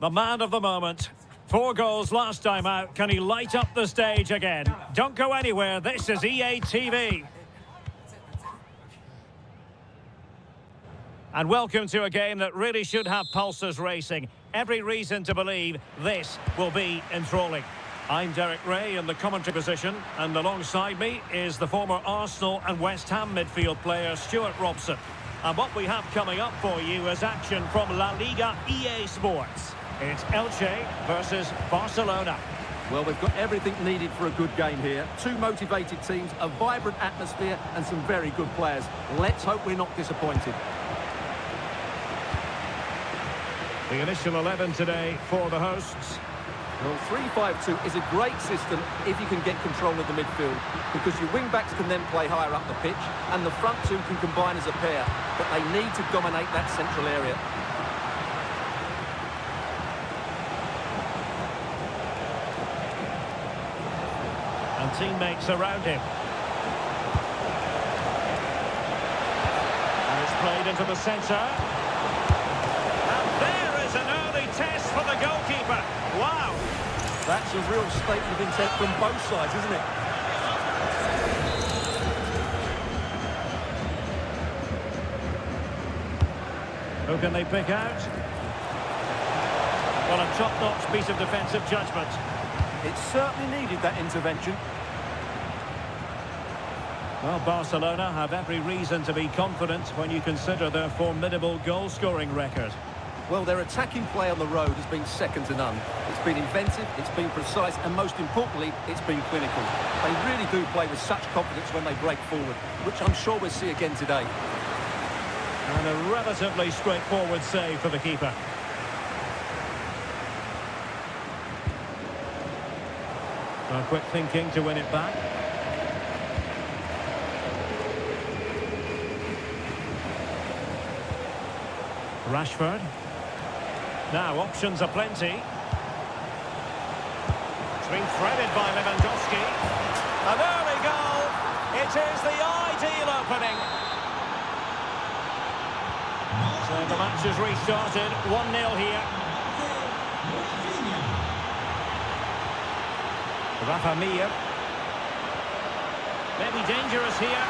the man of the moment. 4 goals last time out. Can he light up the stage again? Don't go anywhere. This is EA TV. And welcome to a game that really should have pulses racing. Every reason to believe this will be enthralling. I'm Derek Ray in the commentary position, and alongside me is the former Arsenal and West Ham midfield player Stuart Robson. And what we have coming up for you is action from Laliga EA Sports. It's Elche versus Barcelona. Well, we've got everything needed for a good game here. 2 motivated teams, a vibrant atmosphere and some very good players. Let's hope we're not disappointed. The initial 11 today for the hosts. Well, 3-5-2 is a great system if you can get control of the midfield, because your wing-backs can then play higher up the pitch and the front two can combine as a pair, but they need to dominate that central area. And teammates around him. And it's played into the centre. And there is an early test for the goalkeeper. Wow! That's a real statement of intent from both sides, isn't it? Who can they pick out? Well, a top-notch piece of defensive judgment. It certainly needed that intervention. Well, Barcelona have every reason to be confident when you consider their formidable goal-scoring record. Well, their attacking play on the road has been second to none. It's been inventive, it's been precise, and most importantly, it's been clinical. They really do play with such confidence when they break forward, which I'm sure we'll see again today. And a relatively straightforward save for the keeper. Well, quick thinking to win it back. Rashford. Now, options aplenty. It's been threaded by Lewandowski. An early goal. It is the ideal opening. So the match has restarted. 1-0 here. Rafa Mir. Maybe dangerous here.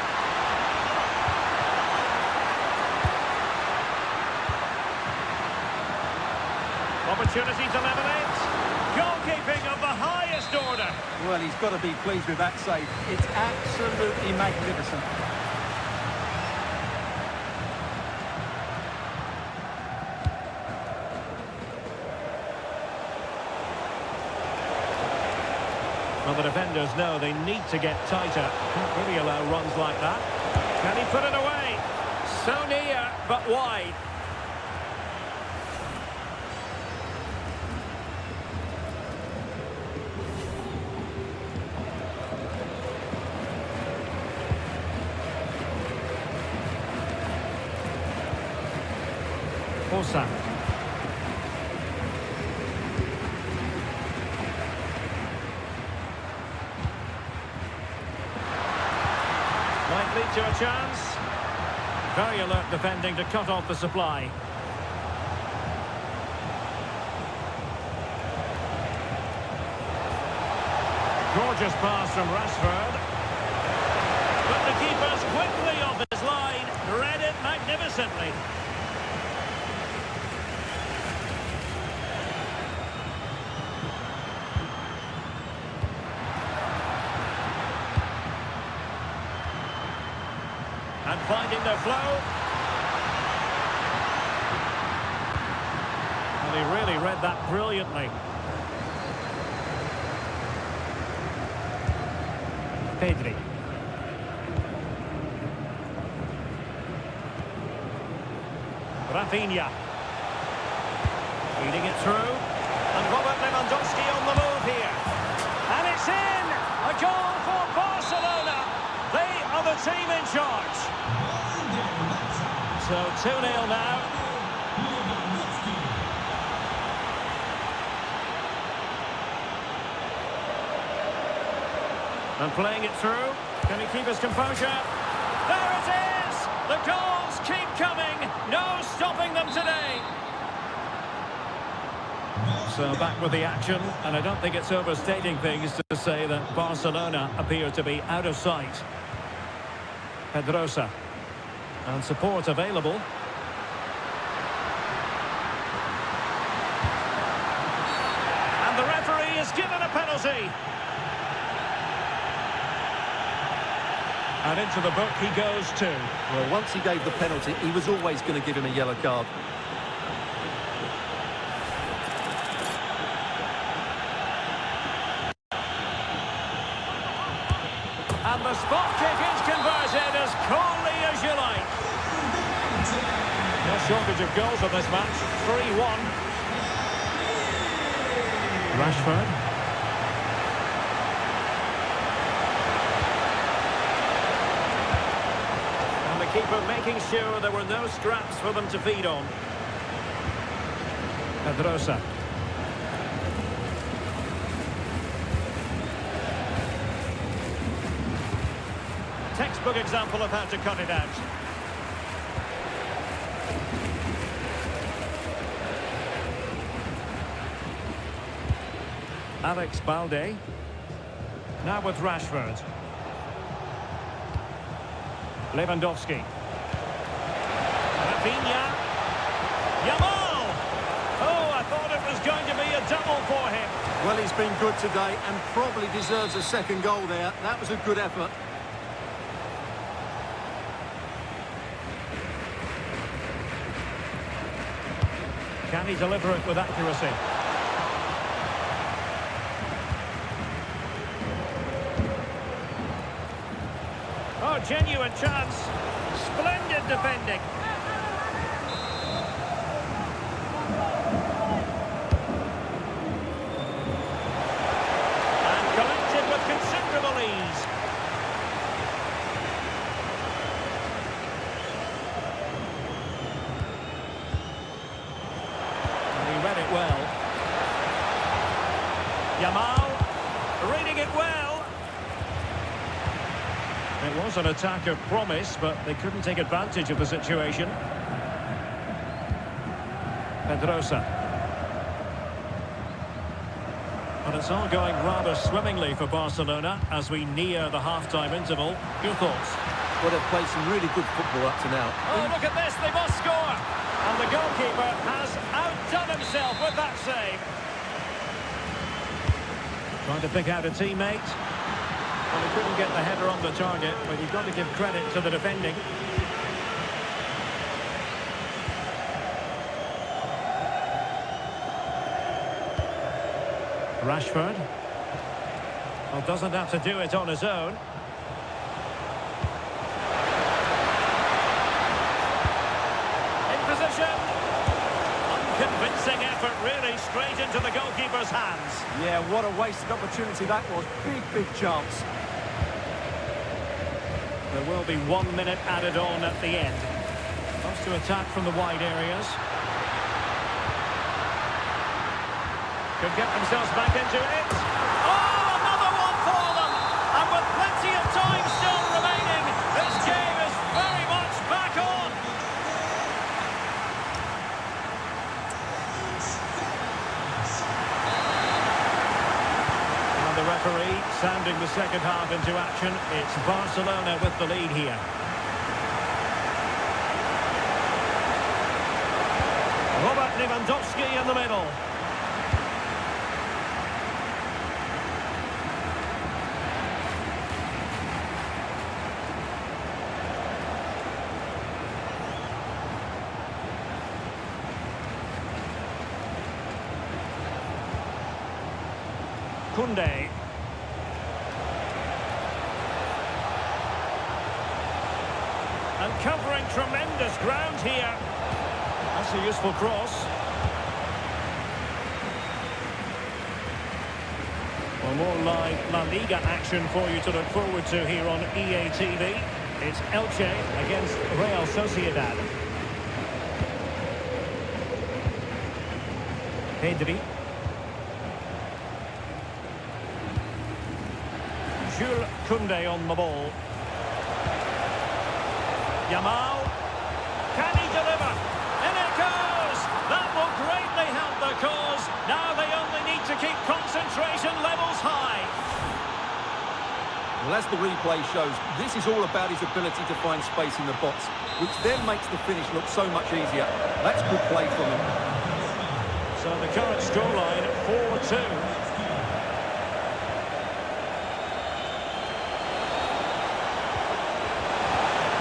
Opportunity to level it. Goalkeeping of the highest order. Well, he's got to be pleased with that save. It's absolutely magnificent. Well, the defenders know they need to get tighter. Can't really allow runs like that. Can he put it away? So near, but wide. Osa. Might lead to a chance. Very alert defending to cut off the supply. Gorgeous pass from Rashford. But the keeper's quickly off his line. Read it magnificently. And finding their flow. And he really read that brilliantly. Pedri. Rafinha. Feeding it through. And Robert Lewandowski on the move here. And it's in! A goal for Barcelona! They are the team in charge. So 2-0 now. And playing it through. Can he keep his composure? There it is! The goals keep coming. No stopping them today. So back with the action, and I don't think it's overstating things to say that Barcelona appear to be out of sight. Pedrosa. And support available. And the referee is given a penalty. And into the book he goes too. Well, once he gave the penalty, he was always going to give him a yellow card. And the spot kick is converted as coolly as you like. No shortage of goals on this match. 3-1. Rashford. And the keeper making sure there were no scraps for them to feed on. Pedrosa. Textbook example of how to cut it out. Alex Balde. Now with Rashford. Lewandowski. Rafinha. Yamal! Oh, I thought it was going to be a double for him. Well, he's been good today and probably deserves a second goal there. That was a good effort. Can he deliver it with accuracy? Oh, genuine chance. Splendid defending. And collected with considerable ease. Read it well. Yamal reading it well. It was an attack of promise, but they couldn't take advantage of the situation. Pedrosa. But it's all going rather swimmingly for Barcelona as we near the half-time interval. Your thoughts? Well, they've played some really good football up to now. Oh, look at this, they must score! And the goalkeeper has outdone himself with that save. Trying to pick out a teammate. Well, he couldn't get the header on the target, but you've got to give credit to the defending. Rashford. Well, doesn't have to do it on his own. Convincing effort, really, straight into the goalkeeper's hands. Yeah, what a wasted opportunity that was. Big chance. There will be 1 minute added on at the end. Wants to attack from the wide areas. Could get themselves back into it. Oh, another one for them! And with plenty of time still remaining, this game is very much back on. The referee sounding the second half into action. It's Barcelona with the lead here. Robert Lewandowski in the middle. Koundé. And covering tremendous ground here. That's a useful cross. Well, more live Laliga action for you to look forward to here on EA TV. It's Elche against Real Sociedad. Pedri. Jules Koundé on the ball. Yamal. Can he deliver? In it goes! That will greatly help the cause. Now the keep concentration levels high. Well, as the replay shows, this is all about his ability to find space in the box, which then makes the finish look so much easier. That's good play from him. So the current scoreline, 4-2.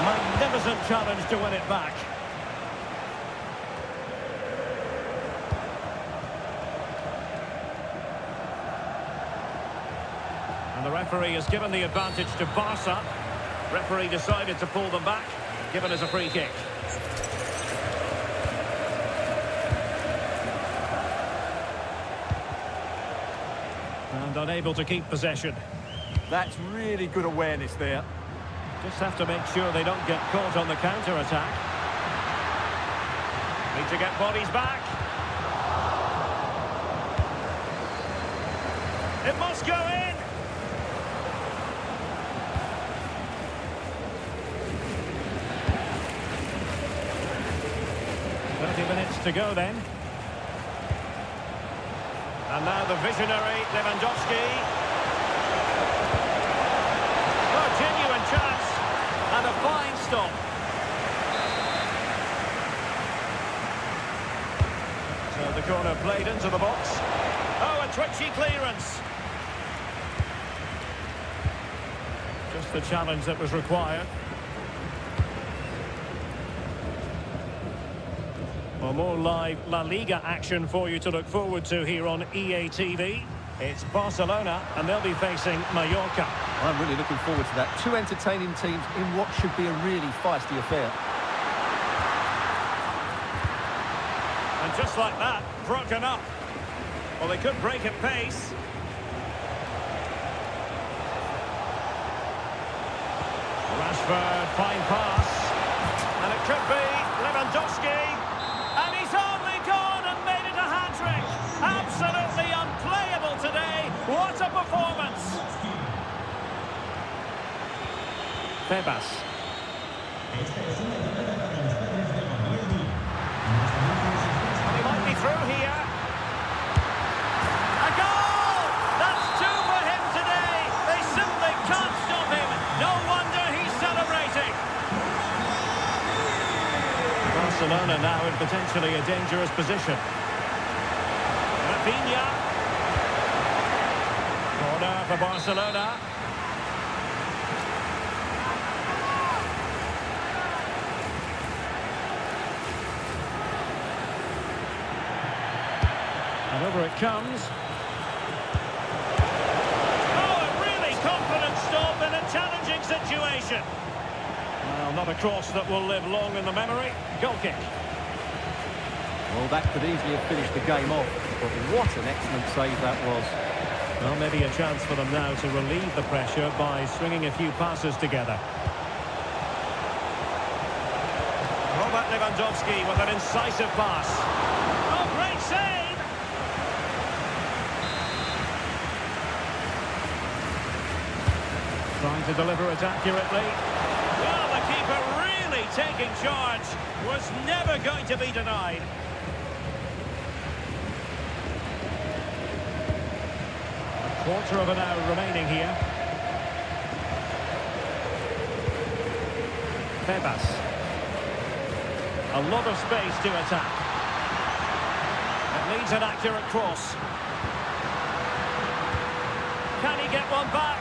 Magnificent challenge to win it back. And the referee has given the advantage to Barca. Referee decided to pull them back, given as a free kick. And unable to keep possession. That's really good awareness there. Just have to make sure they don't get caught on the counter-attack. Need to get bodies back. It must go in. Minutes to go then. And now the visionary Lewandowski. Oh, genuine chance. And a fine stop. So the corner played into the box. Oh, a twitchy clearance. Just the challenge that was required. Well, more live Laliga action for you to look forward to here on EA TV. It's Barcelona, and they'll be facing Mallorca. I'm really looking forward to that. Two entertaining teams in what should be a really feisty affair. And just like that, broken up. Well, they could break at pace. Rashford, fine pass. And it could be Lewandowski. And he's only gone and made it a hat-trick. Absolutely unplayable today. What a performance. Febas. And he might be through here. A goal! That's two for him today. They simply can't stop him. No wonder he's celebrating. Barcelona now in potentially a dangerous position. Rafinha. Corner for Barcelona. And over it comes. Oh, a really confident stop in a challenging situation. Well, not a cross that will live long in the memory. Goal kick. Well, that could easily have finished the game off, but what an excellent save that was. Well, maybe a chance for them now to relieve the pressure by swinging a few passes together. Robert Lewandowski with an incisive pass. Oh, great save! Trying to deliver it accurately. Well, the keeper really taking charge. Was never going to be denied. A quarter of an hour remaining here. Febas. A lot of space to attack. It needs an accurate cross. Can he get one back?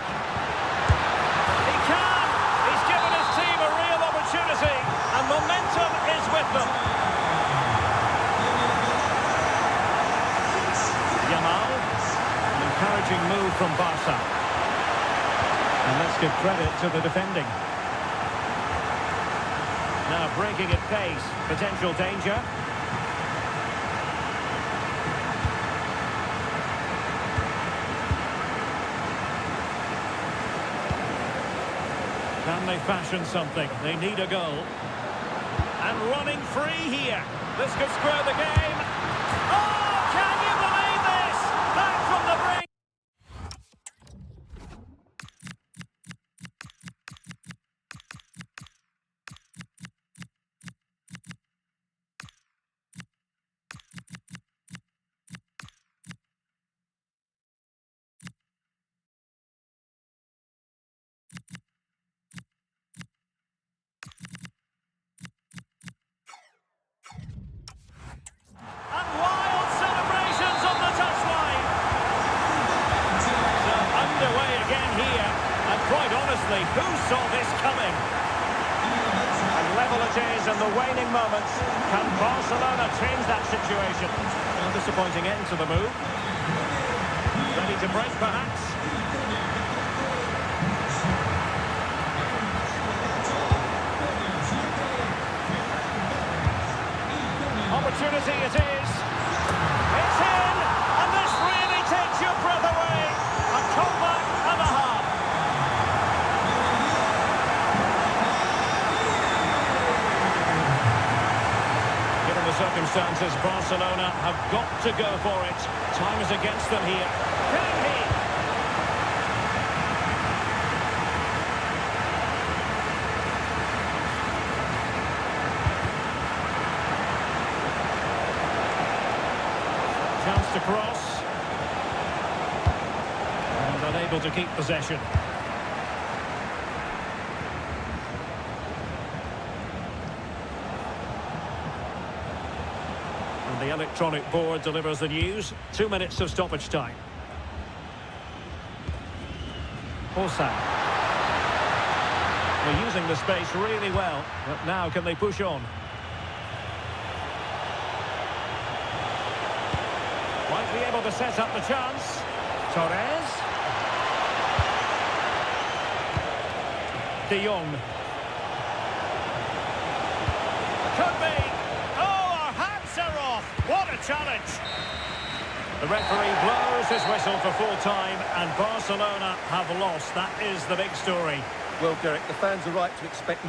He can! He's given his team a real opportunity, and momentum is with them. Yamal, an encouraging move from Barca. And let's give credit to the defending. Now breaking at pace, potential danger. Can they fashion something? They need a goal. And running free here. This could square the game. Oh, can you believe this? Back from the brink. Absolutely. Who saw this coming? And level it is in the waning moments. Can Barcelona change that situation? A disappointing end to the move. Ready to break, perhaps? Opportunity it is. It's in! And this really takes your breath away. A comeback and a half. Given the circumstances, Barcelona have got to go for it. Time is against them here. Can he? Chance to cross. And unable to keep possession. And the electronic board delivers the news. 2 minutes of stoppage time. Osan. They're using the space really well. But now can they push on? Might be able to set up the chance. Torres. De Jong. Could be. Oh, our hats are off. What a challenge. The referee blows his whistle for full time and Barcelona have lost. That is the big story. Well, Derek, the fans are right to expect...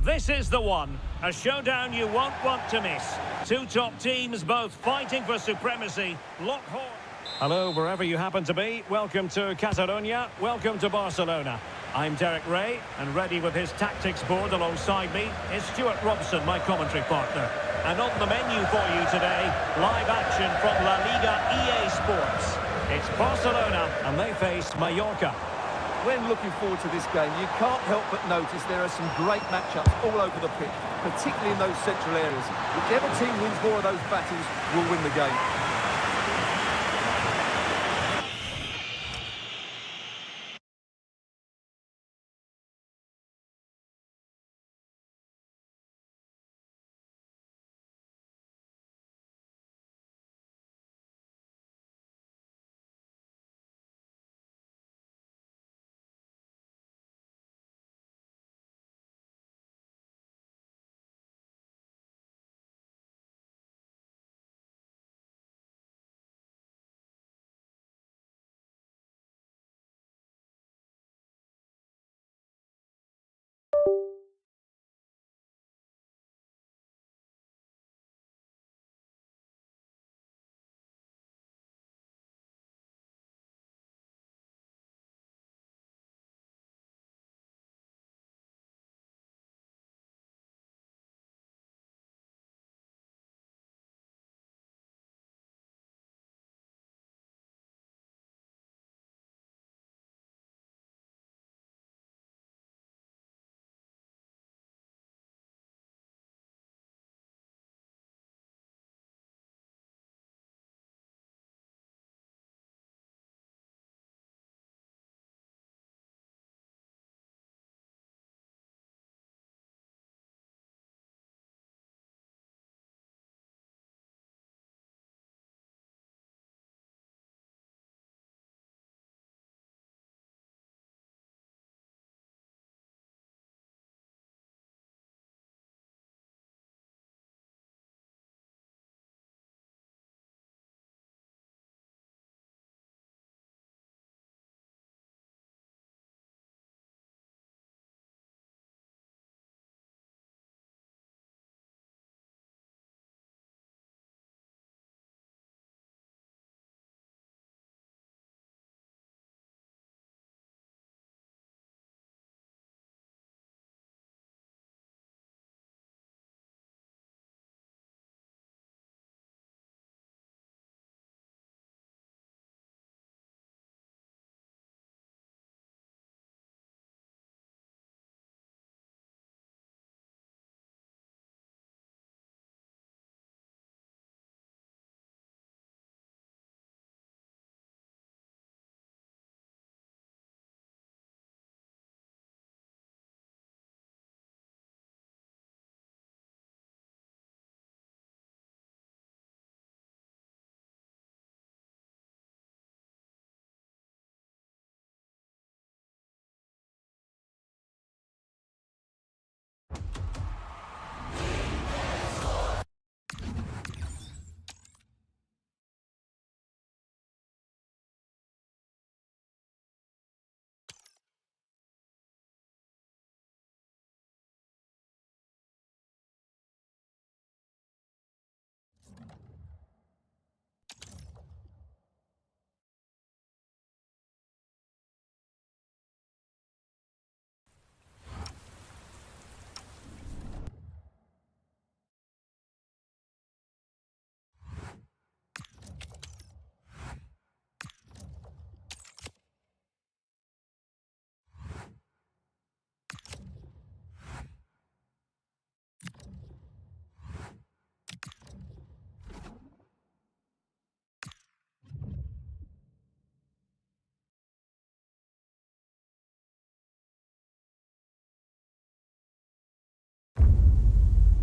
This is the one. A showdown you won't want to miss. Two top teams both fighting for supremacy. Lock horn. Hello, wherever you happen to be. Welcome to Catalonia. Welcome to Barcelona. I'm Derek Ray, and ready with his tactics board alongside me is Stuart Robson, my commentary partner. And on the menu for you today, live action from Laliga EA Sports. It's Barcelona, and they face Mallorca. When looking forward to this game, you can't help but notice there are some great matchups all over the pitch, particularly in those central areas. Whichever team wins more of those battles will win the game.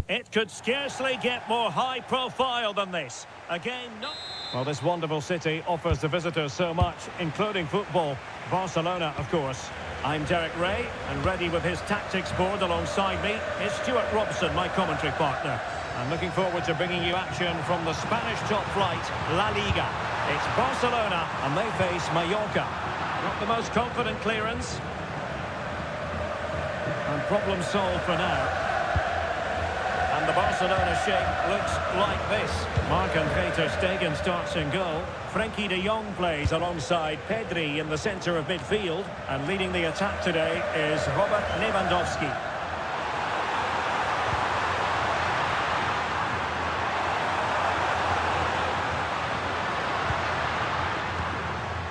It could scarcely get more high profile than this. Again, not... Well, this wonderful city offers the visitors so much, including football. Barcelona, of course. I'm Derek Ray, and ready with his tactics board alongside me is Stuart Robson, my commentary partner. I'm looking forward to bringing you action from the Spanish top flight, La Liga. It's Barcelona, and they face Mallorca. Not the most confident clearance. And problem solved for now. And the Barcelona shape looks like this. Marc-André ter Stegen starts in goal. Frenkie de Jong plays alongside Pedri in the centre of midfield. And leading the attack today is Robert Lewandowski.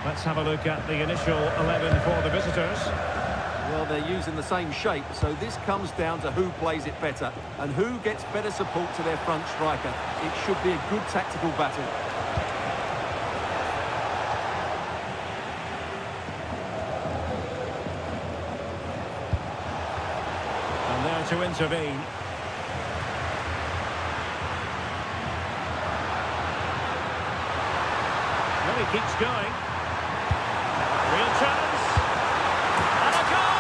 Let's have a look at the initial 11 for the visitors. Well, they're using the same shape, so this comes down to who plays it better and who gets better support to their front striker. It should be a good tactical battle. And there to intervene. Well, he keeps going. Real chance. And a goal!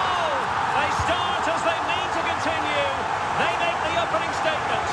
They start as they mean to continue. They make the opening statement.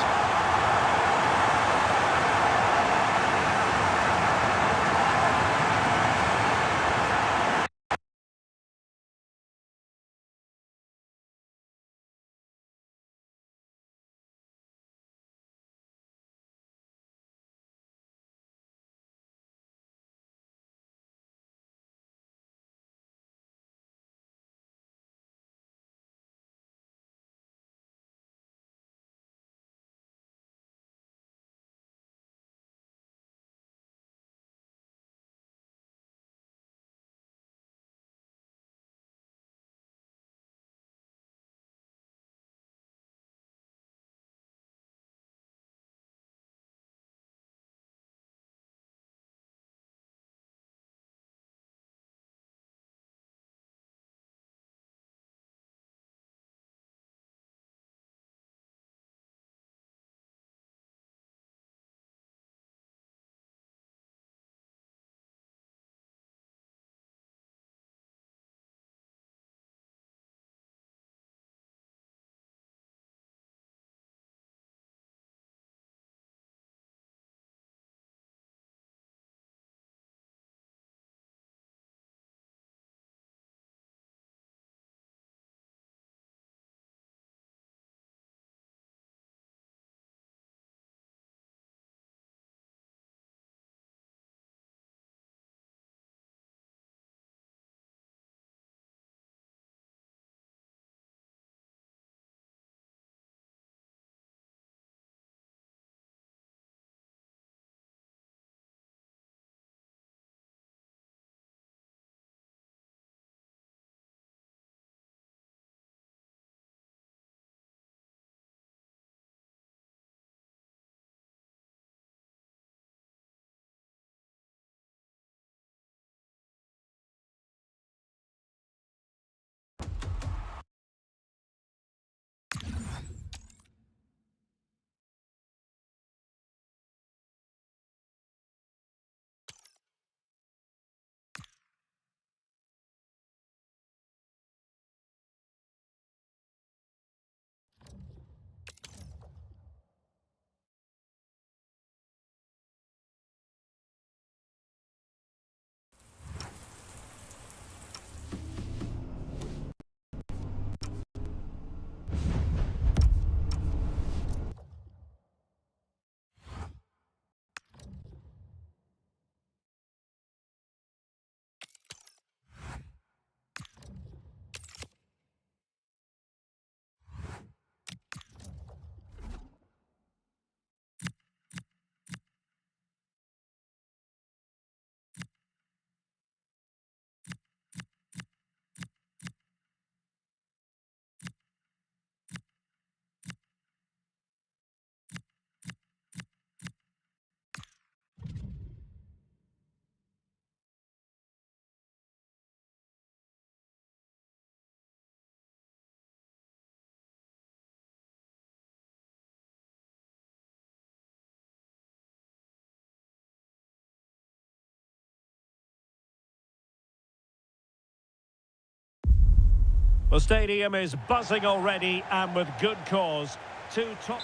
The stadium is buzzing already, and with good cause. Two top...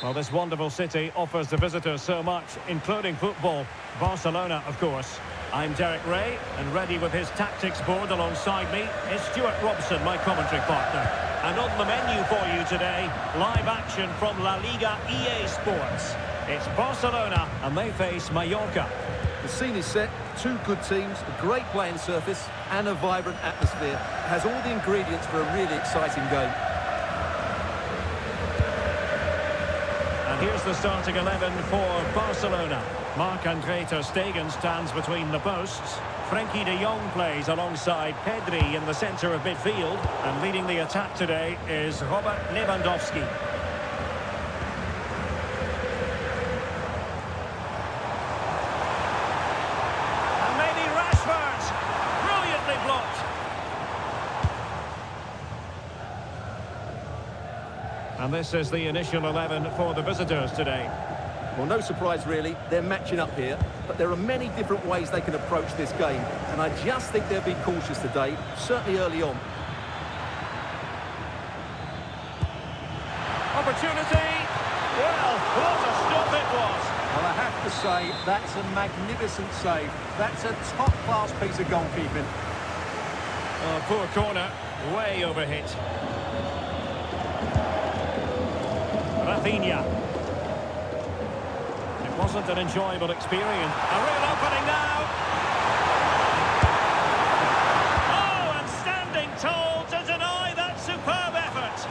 Well, this wonderful city offers the visitors so much, including football. Barcelona, of course. I'm Derek Ray, and ready with his tactics board alongside me is Stuart Robson, my commentary partner. And on the menu for you today, live action from Laliga EA Sports. It's Barcelona, and they face Mallorca. The scene is set, two good teams, a great playing surface and a vibrant atmosphere. It has all the ingredients for a really exciting game. And here's the starting 11 for Barcelona. Marc-Andre ter Stegen stands between the posts. Frenkie de Jong plays alongside Pedri in the centre of midfield. And leading the attack today is Robert Lewandowski. And this is the initial 11 for the visitors today. Well, no surprise really, they're matching up here, but there are many different ways they can approach this game, and I just think they'll be cautious today, certainly early on. Opportunity! Well, what a stop it was! Well, I have to say, that's a magnificent save. That's a top-class piece of goalkeeping. Oh, poor corner, way overhit. Rafinha. It wasn't an enjoyable experience. A real opening now. Oh, and standing tall to deny that superb effort.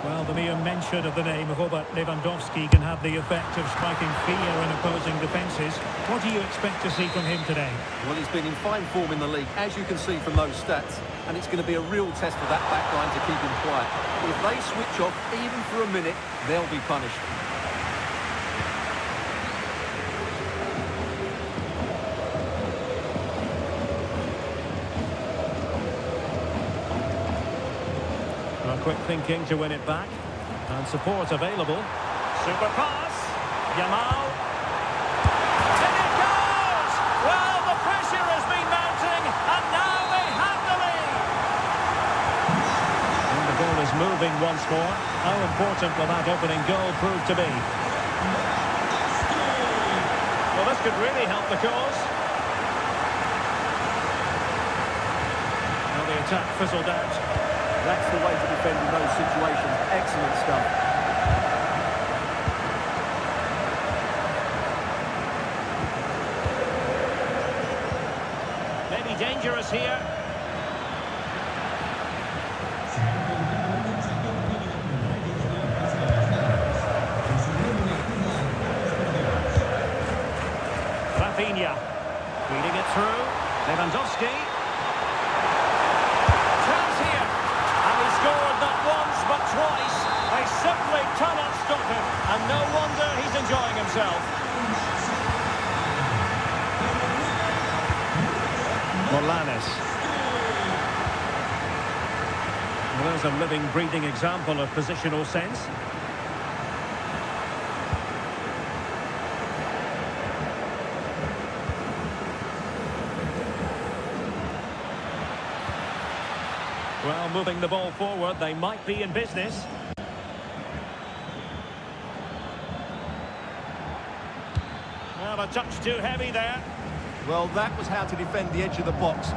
Well, the mere mention of the name of Robert Lewandowski can have the effect of striking fear in opposing defences. What do you expect to see from him today? Well, he's been in fine form in the league, as you can see from those stats. And it's going to be a real test for that back line to keep him quiet. If they switch off even for a minute, they'll be punished. Well, quick thinking to win it back. And support available. Super pass. Yamal. In it goes! Well, the pressure has been mounting, and now they have the lead. And the ball is moving once more. How important will that opening goal prove to be? Well, this could really help the cause. Well, the attack fizzled out. That's the way to defend in those situations. Excellent stuff. Maybe dangerous here. Rafinha. Reading it through. Lewandowski. Chance here. And he scored not once but twice. They simply cannot stop him. And no wonder he's enjoying himself. Morlanes. Well, there's a living, breathing example of positional sense. Well, moving the ball forward, they might be in business. Well, a touch too heavy there. Well, that was how to defend the edge of the box.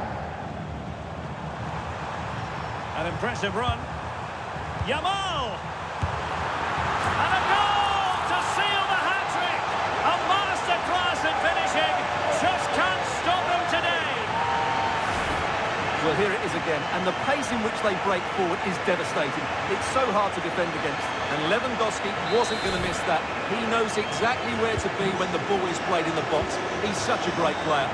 An impressive run. Yamal! And a goal to seal the hat-trick! A masterclass in finishing. Just can't stop him today. Well, here it is again, and the pace in which they break forward is devastating. It's so hard to defend against, and Lewandowski wasn't going to miss that. He knows exactly where to be when the ball is played in the box. He's such a great player.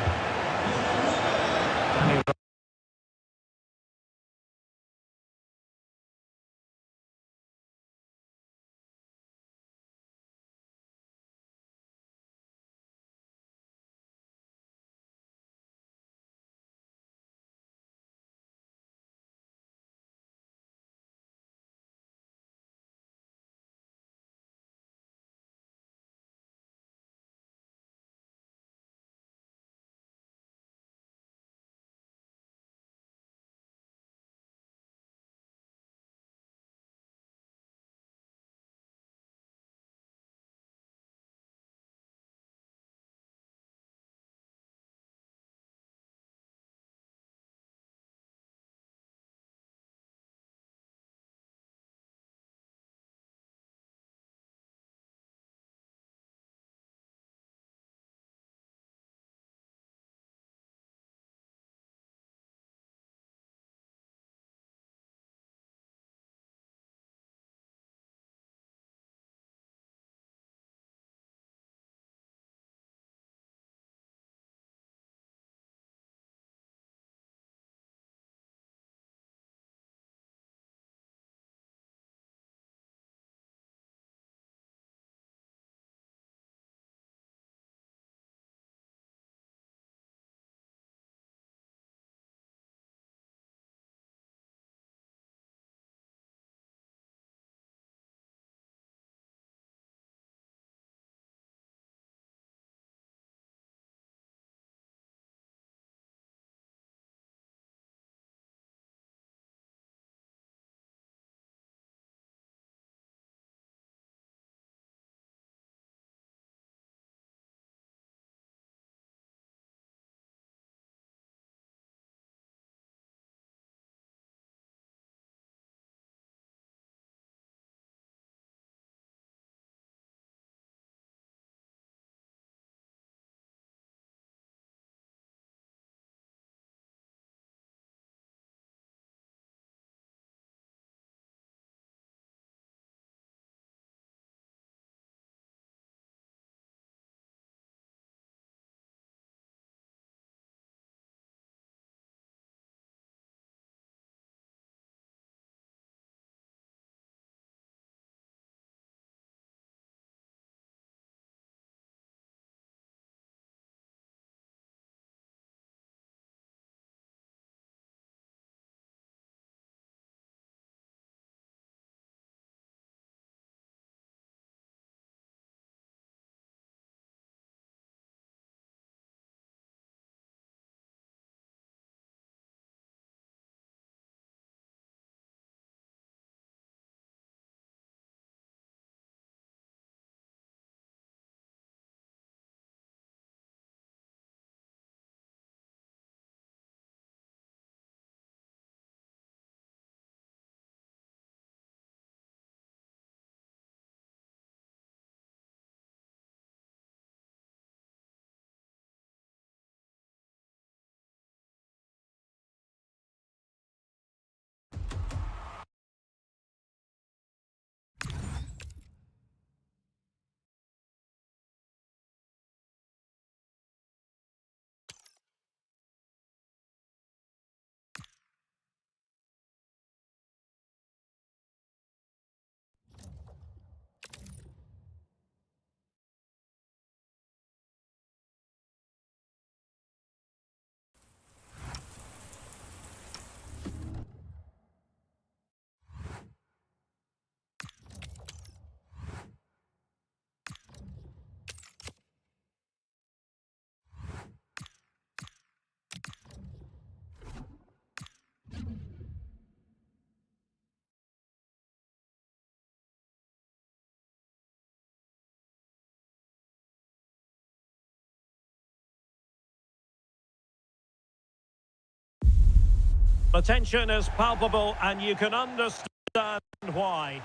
The tension is palpable and you can understand why.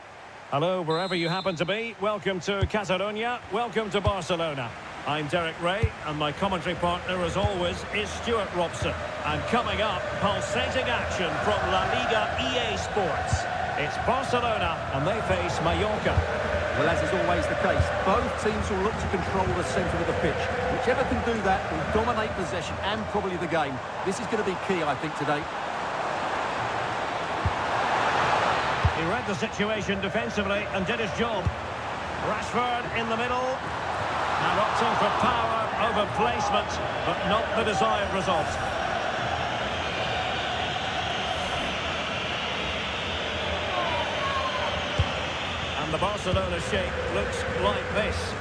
Hello, wherever you happen to be. Welcome to Catalonia. Welcome to Barcelona. I'm Derek Ray, and my commentary partner, as always, is Stuart Robson. And coming up, pulsating action from Laliga EA Sports. It's Barcelona, and they face Mallorca. Well, as is always the case, both teams will look to control the centre of the pitch. Whichever can do that will dominate possession and probably the game. This is going to be key, I think, today. He read the situation defensively and did his job. Rashford in the middle. And opting for power over placement, but not the desired result. And the Barcelona shape looks like this.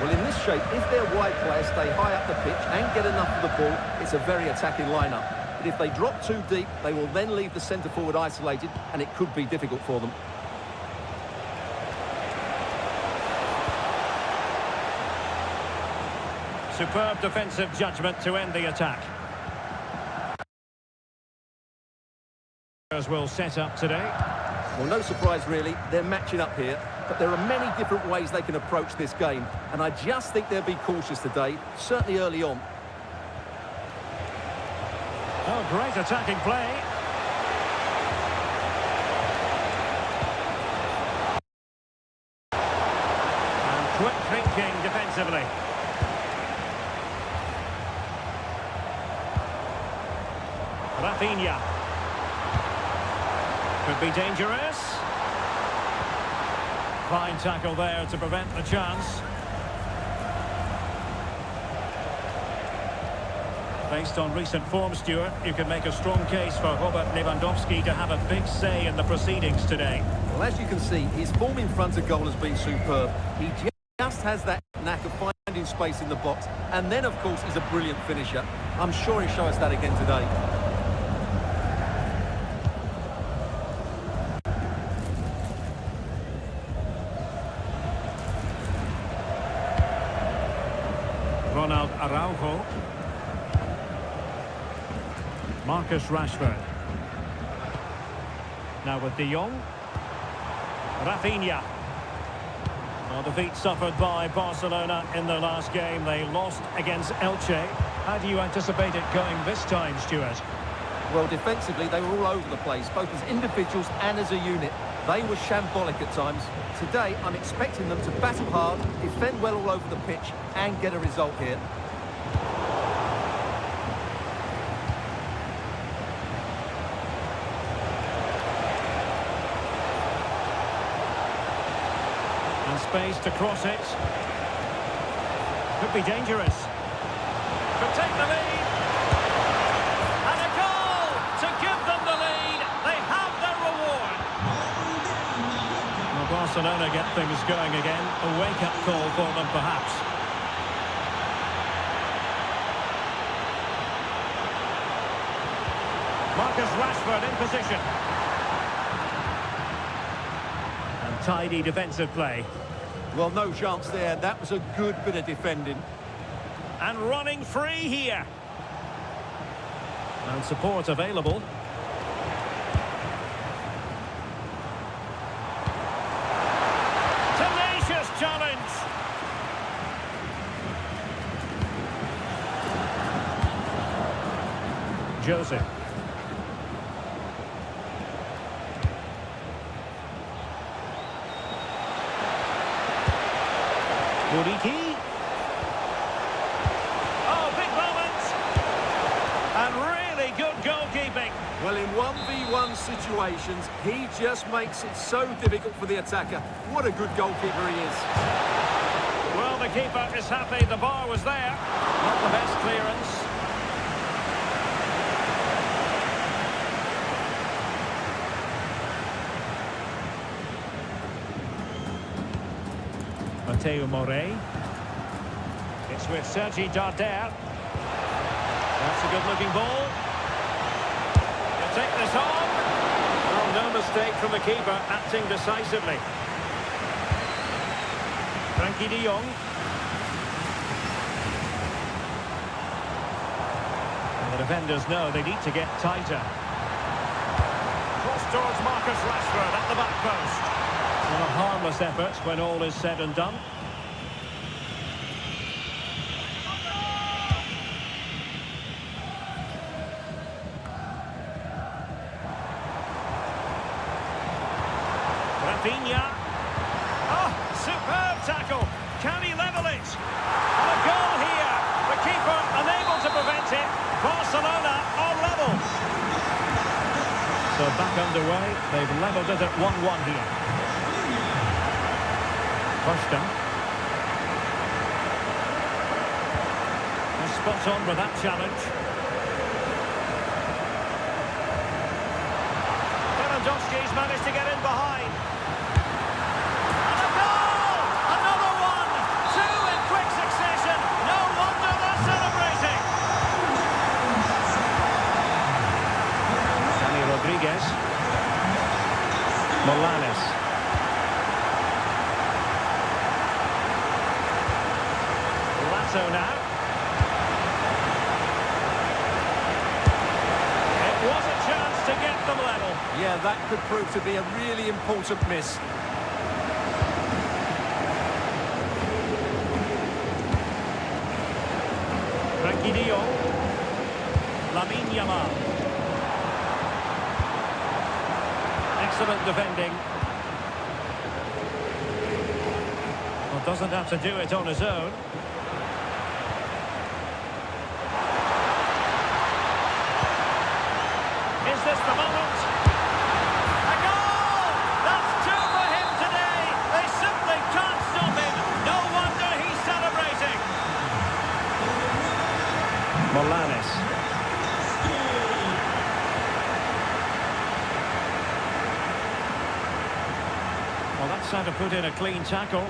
Well, in this shape, if their wide players stay high up the pitch and get enough of the ball, it's a very attacking lineup. But if they drop too deep, they will then leave the centre-forward isolated, and it could be difficult for them. Superb defensive judgment to end the attack. Will set up today. Well, no surprise really, they're matching up here, but there are many different ways they can approach this game, and I just think they'll be cautious today, certainly early on. Oh, great attacking play. And quick thinking defensively. Rafinha. Could be dangerous. Fine tackle there to prevent the chance. Based on recent form, Stuart, you can make a strong case for Robert Lewandowski to have a big say in the proceedings today. Well, as you can see, his form in front of goal has been superb. He just has that knack of finding space in the box, and then, of course, he's a brilliant finisher. I'm sure he'll show us that again today. Ronald Araujo. Marcus Rashford. Now with De Jong. Rafinha. Well, defeat suffered by Barcelona in their last game. They lost against Elche. How do you anticipate it going this time, Stuart? Well, defensively, they were all over the place, both as individuals and as a unit. They were shambolic at times. Today, I'm expecting them to battle hard, defend well all over the pitch, and get a result here. And space to cross it. Could be dangerous. Could take the lead. And a goal to give them the lead. They have their reward. Well, Barcelona get things going again. A wake-up call for them, perhaps. Marcus Rashford in position. And tidy defensive play. Well, no chance there. That was a good bit of defending. And running free here. And support available. Tenacious challenge. Joseph. Muriqi. Oh, big moment. And really good goalkeeping. Well, in 1v1 situations, he just makes it so difficult for the attacker. What a good goalkeeper he is. Well, the keeper is happy the bar was there. Not the best clearance. Mateo Morey. It's with Sergi Darder. That's a good-looking ball. He'll take this on. Oh, no mistake from the keeper, acting decisively. Frankie de Jong. And the defenders know they need to get tighter. towards Marcus Rashford at the back post. Well, a harmless effort when all is said and done. Rafinha. Oh, superb tackle. Can he level it? And a goal here. The keeper unable to prevent it. Barcelona are level. So back underway. They've levelled it at 1-1 here. Costa. Spot on with that challenge. Lewandowski's managed to get in behind. And a goal! Another one! Two in quick succession. No wonder they're celebrating. Dani Rodriguez. Morales. Lasso now. It was a chance to get them level. Yeah, that could prove to be a really important miss. Frankie de Jong. Lamine Yamal. Excellent defending. Well, doesn't have to do it on his own. Is this the moment? A goal! That's two for him today. They simply can't stop him. No wonder he's celebrating. Morales. Well, that's how to put in a clean tackle.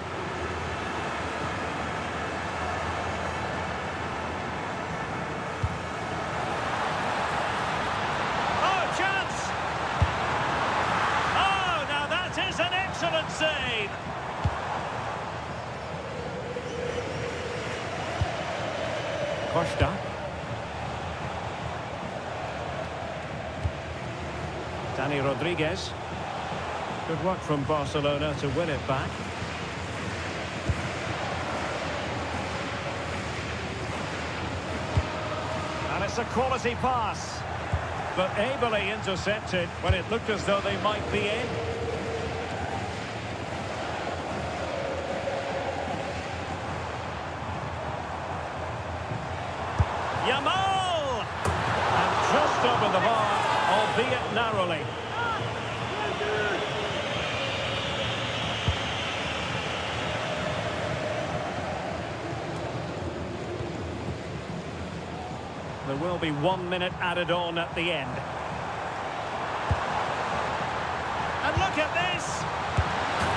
Excellent save. Costa. Dani Rodriguez. Good work from Barcelona to win it back. And it's a quality pass. But ably intercepted when it looked as though they might be in. Yamal! And just over the bar, albeit narrowly. There will be 1 minute added on at the end. And look at this!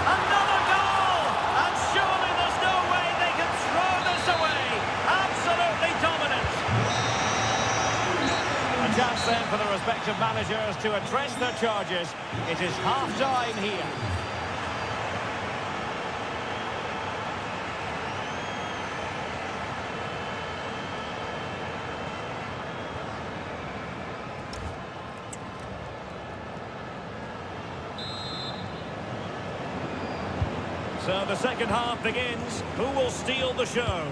Another goal! And surely there's no way they can throw this away! Absolutely dominant! A chance then for the respective managers to address their charges. It is half-time here. So the second half begins. Who will steal the show?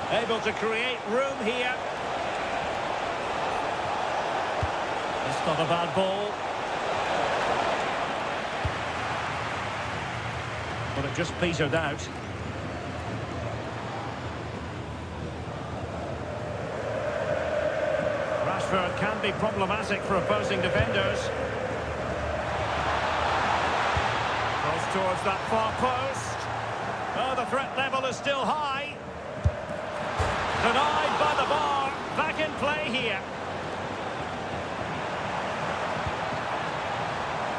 Able to create room here. It's not a bad ball. But it just petered out. Rashford can be problematic for opposing defenders. Goes towards that far post. Oh, the threat level is still high. Denied by the bar. Back in play here.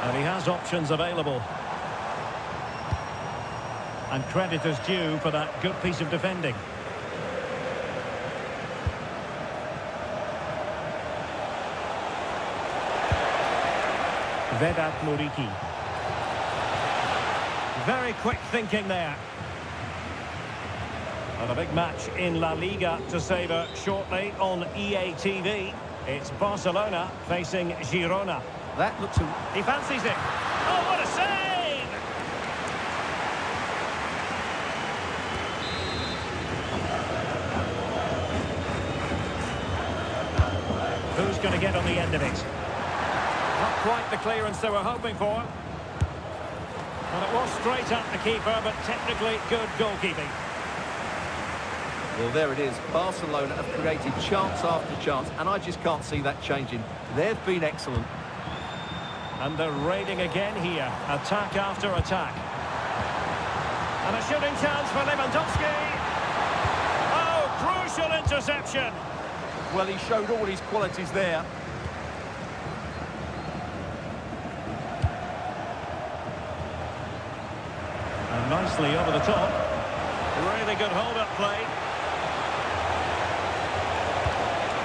And he has options available. And credit is due for that good piece of defending. Vedat Muriqi. Very quick thinking there. And a big match in La Liga to savour shortly on EA TV. It's Barcelona facing Girona. That looks... He fancies it. Oh, what a save! Who's going to get on the end of it? Not quite the clearance they were hoping for. And it was straight at the keeper, but technically good goalkeeping. Well, there it is. Barcelona have created chance after chance, and I just can't see that changing. They've been excellent. And they're raiding again here. Attack after attack. And a shooting chance for Lewandowski. Oh, crucial interception. Well, he showed all his qualities there. And nicely over the top. Really good hold-up play.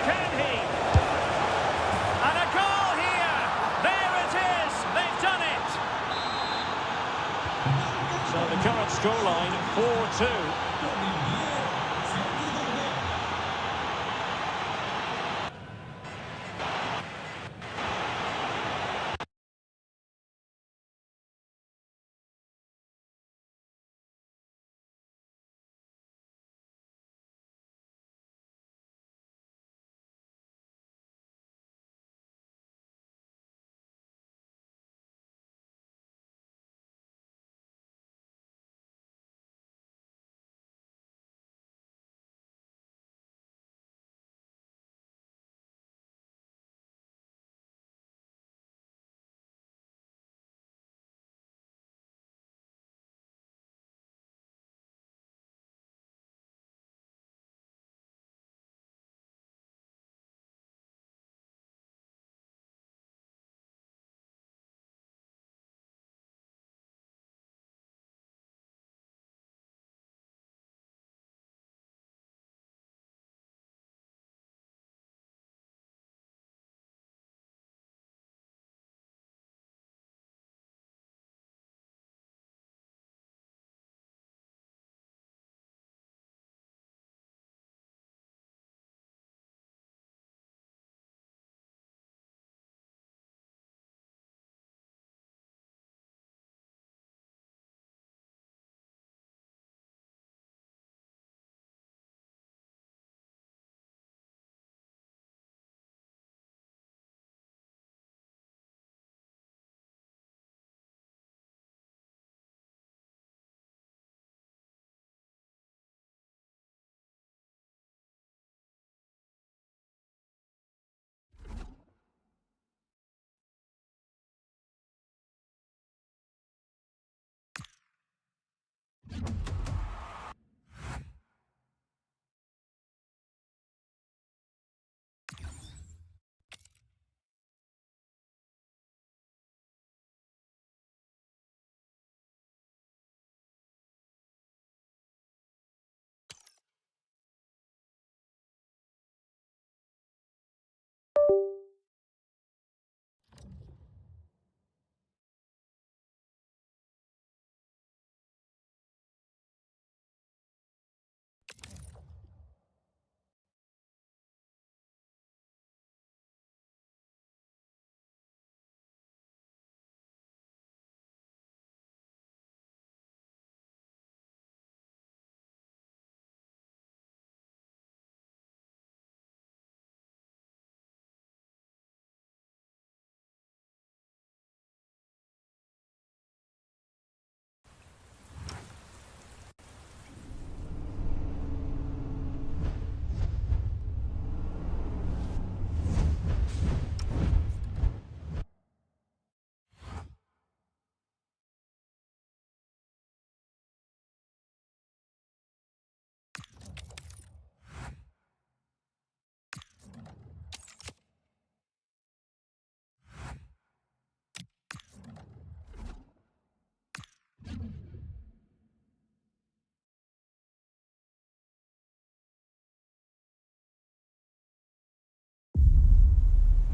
Can he? And a goal here! There it is! They've done it! So the current scoreline, 4-2.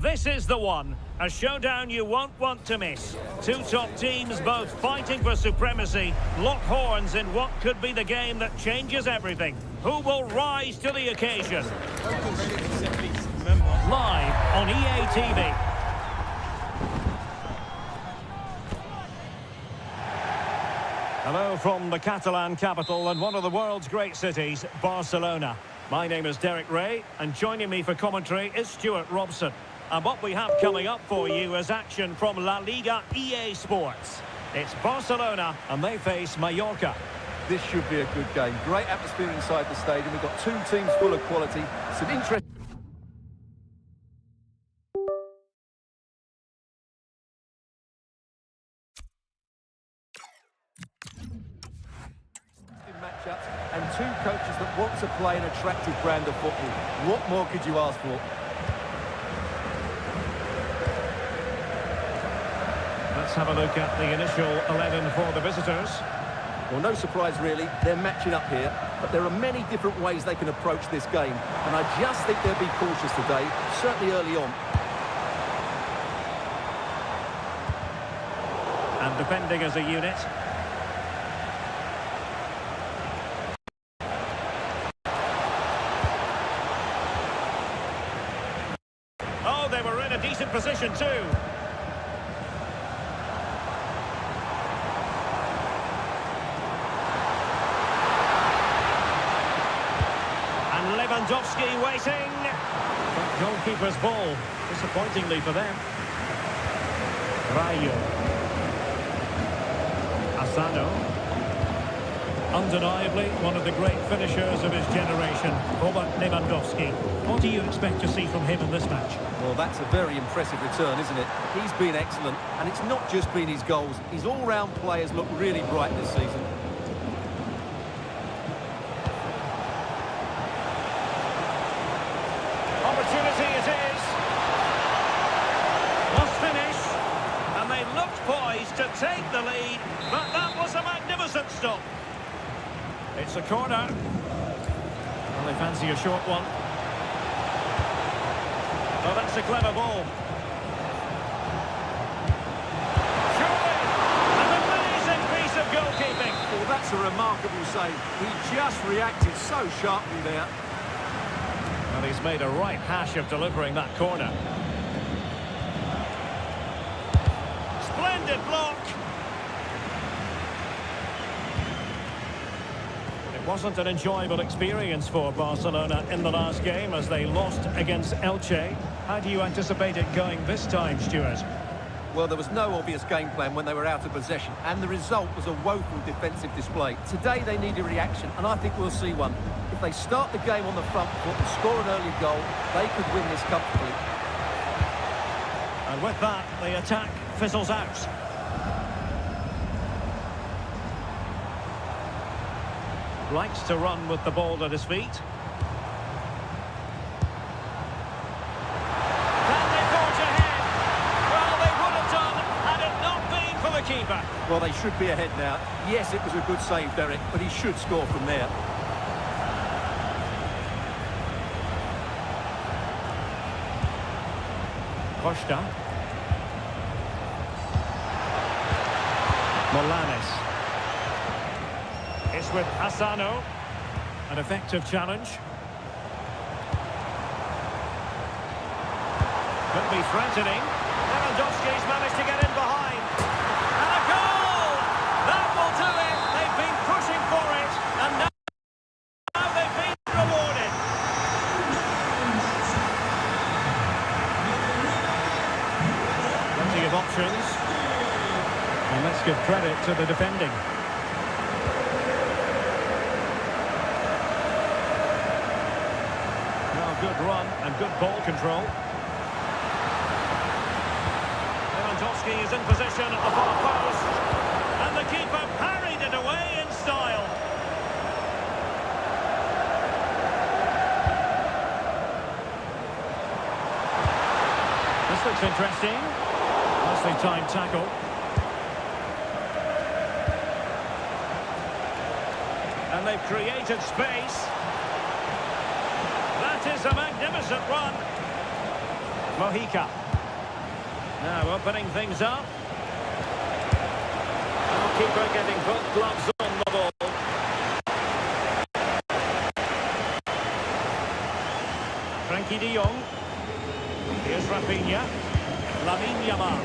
This is the one. A showdown you won't want to miss. Two top teams both fighting for supremacy, lock horns in what could be the game that changes everything. Who will rise to the occasion? Live on EA TV. Hello from the Catalan capital and one of the world's great cities, Barcelona. My name is Derek Ray, and joining me for commentary is Stuart Robson. And what we have coming up for you is action from Laliga EA Sports. It's Barcelona, and they face Mallorca. This should be a good game. Great atmosphere inside the stadium. We've got two teams full of quality. Some interesting matchups and two coaches that want to play an attractive brand of football. What more could you ask for? Let's have a look at the initial 11 for the visitors. Well, no surprise really, they're matching up here, but there are many different ways they can approach this game, and I just think they'll be cautious today, certainly early on. And defending as a unit. Oh, they were in a decent position too. Lewandowski waiting. Goalkeeper's ball, disappointingly for them. Rayo. Asano. Undeniably one of the great finishers of his generation, Robert Lewandowski. What do you expect to see from him in this match? Well, that's a very impressive return, isn't it? He's been excellent, and it's not just been his goals. His all-round players look really bright this season. Opportunity it is. Must finish. And they looked poised to take the lead, but that was a magnificent stop. It's a corner. Well, they fancy a short one. Oh, that's a clever ball. Surely, an amazing piece of goalkeeping. Well, that's a remarkable save. He just reacted so sharply there. And he's made a right hash of delivering that corner. Splendid block. It wasn't an enjoyable experience for Barcelona in the last game as they lost against Elche. How do you anticipate it going this time, Stuart? Well, there was no obvious game plan when they were out of possession, and the result was a woeful defensive display. Today they need a reaction, and I think we'll see one. If they start the game on the front foot and score an early goal, they could win this comfortably. And with that, the attack fizzles out. Likes to run with the ball at his feet. Can they forge ahead? Well, they would have done had it not been for the keeper. Well, they should be ahead now. Yes, it was a good save, Derek, but he should score from there. Costa. Molanes. It's with Asano. An effective challenge. Could be threatening. Lewandowski's managed to get in behind. And a goal! That will do it. They've been pushing for it. And now they've been rewarded. Plenty of options. And let's give credit to the defending. Well, good run and good ball control. Lewandowski is in position at the far post. And the keeper parried it away in style. This looks interesting. Nicely timed tackle. And they've created space. That is a magnificent run. Mojica. Now opening things up. Keeper getting both gloves on the ball. Frankie de Jong. Here's Rafinha. Lamine Yamal.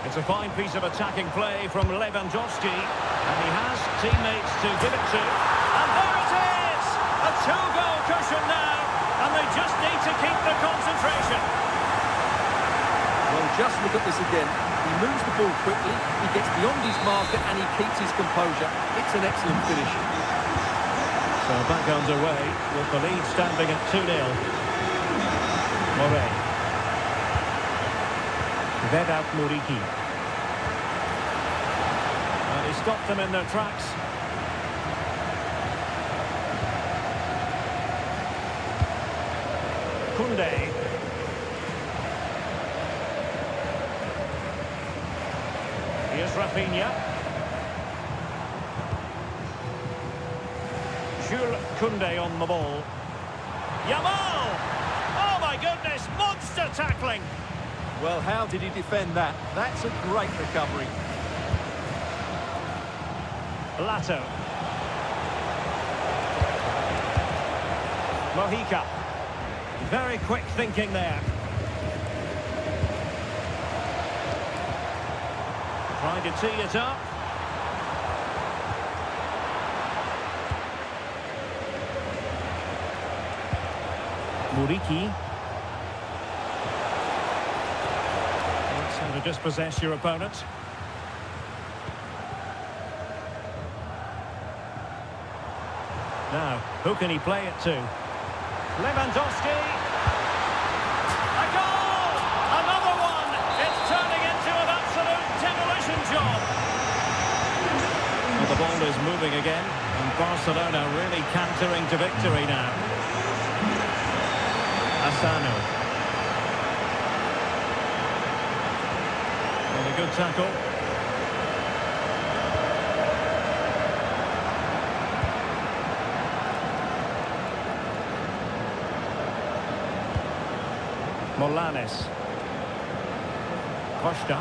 It's a fine piece of attacking play from Lewandowski. And he has teammates to give it to. And there it is! A two-goal cushion now. And they just need to keep the concentration. Well, just look at this again. He moves the ball quickly, he gets beyond his marker and he keeps his composure. It's an excellent finish. So back underway with the lead standing at 2-0. Morey. Vedat Muriqi. And he stopped them in their tracks. Koundé. Here's Rafinha. Jules Koundé on the ball. Yamal! Oh my goodness, monster tackling! Well, how did he defend that? That's a great recovery. Lato. Mojica. Very quick thinking there. Trying to tee it up. Muriqi. That's how to dispossess your opponent. Now, who can he play it to? Lewandowski. A goal! Another one! It's turning into an absolute demolition job. Well, the ball is moving again, and Barcelona really cantering to victory now. Asano. And a good tackle. Molanes. Costa.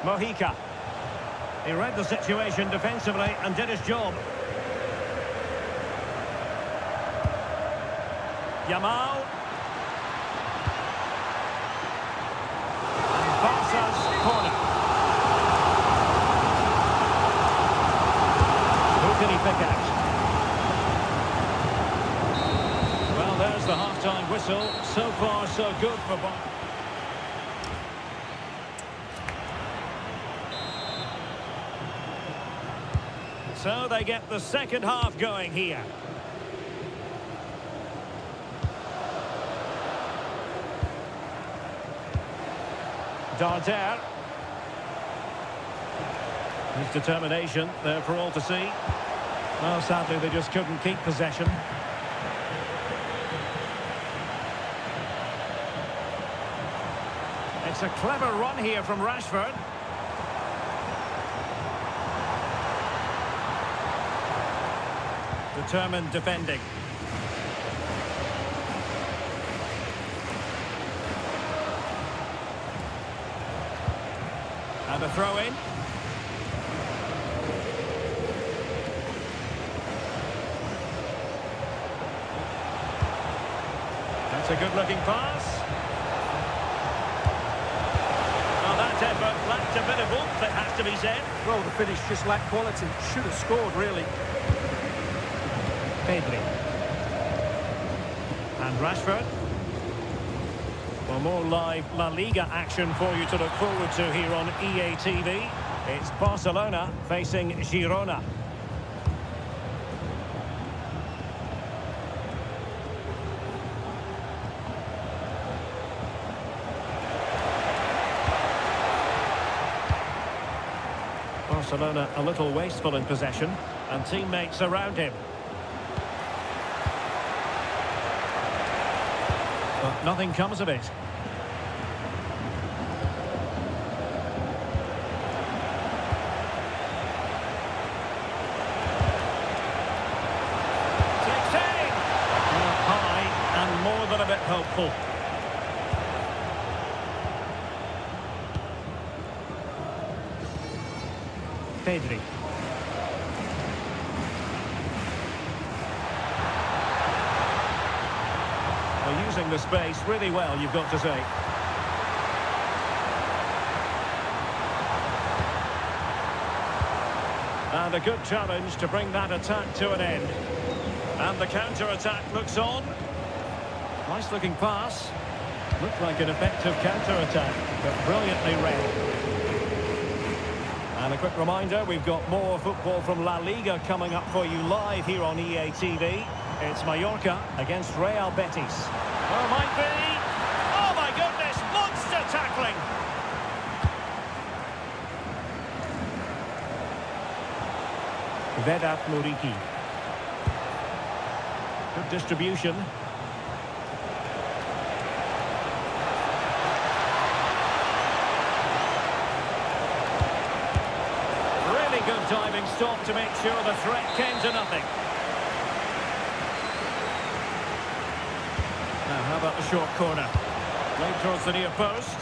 Mojica. He read the situation defensively and did his job. Yamal. And Barca's corner. Who can he pick out? Well, there's the half-time whistle. So far, so good for Barca. So they get the second half going here. Darder. His determination there for all to see. Well, sadly, they just couldn't keep possession. It's a clever run here from Rashford. Determined defending. And a throw in. That's a good looking pass. Well, that effort lacked a bit of oomph, it has to be said. Well, the finish just lacked quality. Should have scored, really. Pedri. And Rashford. Well, more live Laliga action for you to look forward to here on EA TV. It's Barcelona facing Girona. Barcelona a little wasteful in possession, and teammates around him. But nothing comes of it. hopeful. Pedri. They're using the space really well, you've got to say. And a good challenge to bring that attack to an end. And the counter-attack looks on. Nice looking pass. Looked like an effective counter-attack, but brilliantly read. And a quick reminder, we've got more football from Laliga coming up for you live here on EA TV. It's Mallorca against Real Betis. Oh, might be. Oh, my goodness, monster tackling. Vedat Muriqi. Good distribution. Really good diving stop to make sure the threat came to nothing. Now, how about the short corner? Played towards the near post.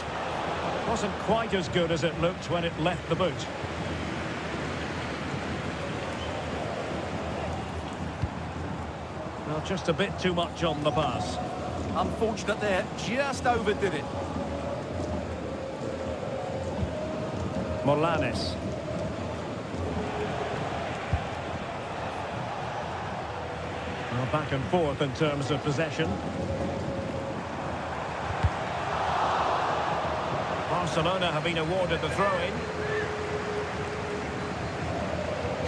Wasn't quite as good as it looked when it left the boot. Well, just a bit too much on the pass. Unfortunate there, just overdid it. Morlanes. Well, back and forth in terms of possession. Barcelona have been awarded the throw-in.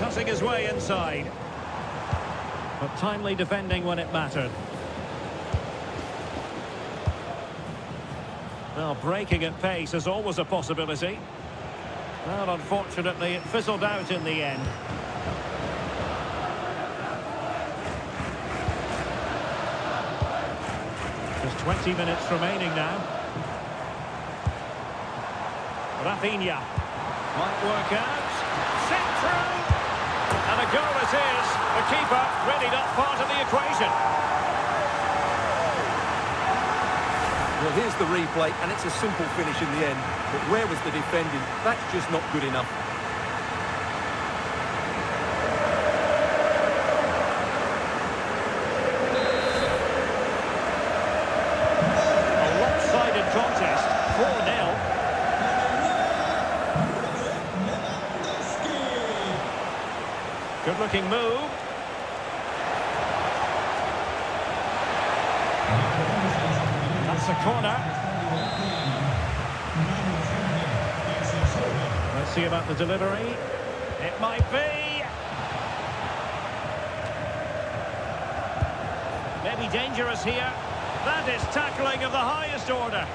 Cutting his way inside. But timely defending when it mattered. Well, breaking at pace is always a possibility. Well, unfortunately, it fizzled out in the end. Just 20 minutes remaining now. Rafinha might work out. Set through. And a goal it is. The keeper really not part of the equation. Well, here's the replay, and it's a simple finish in the end. But where was the defending? That's just not good enough. A lopsided contest, 4-0. Good-looking move. That's a corner. Let's see about the delivery. It might be. Maybe dangerous here. That is tackling of the highest order.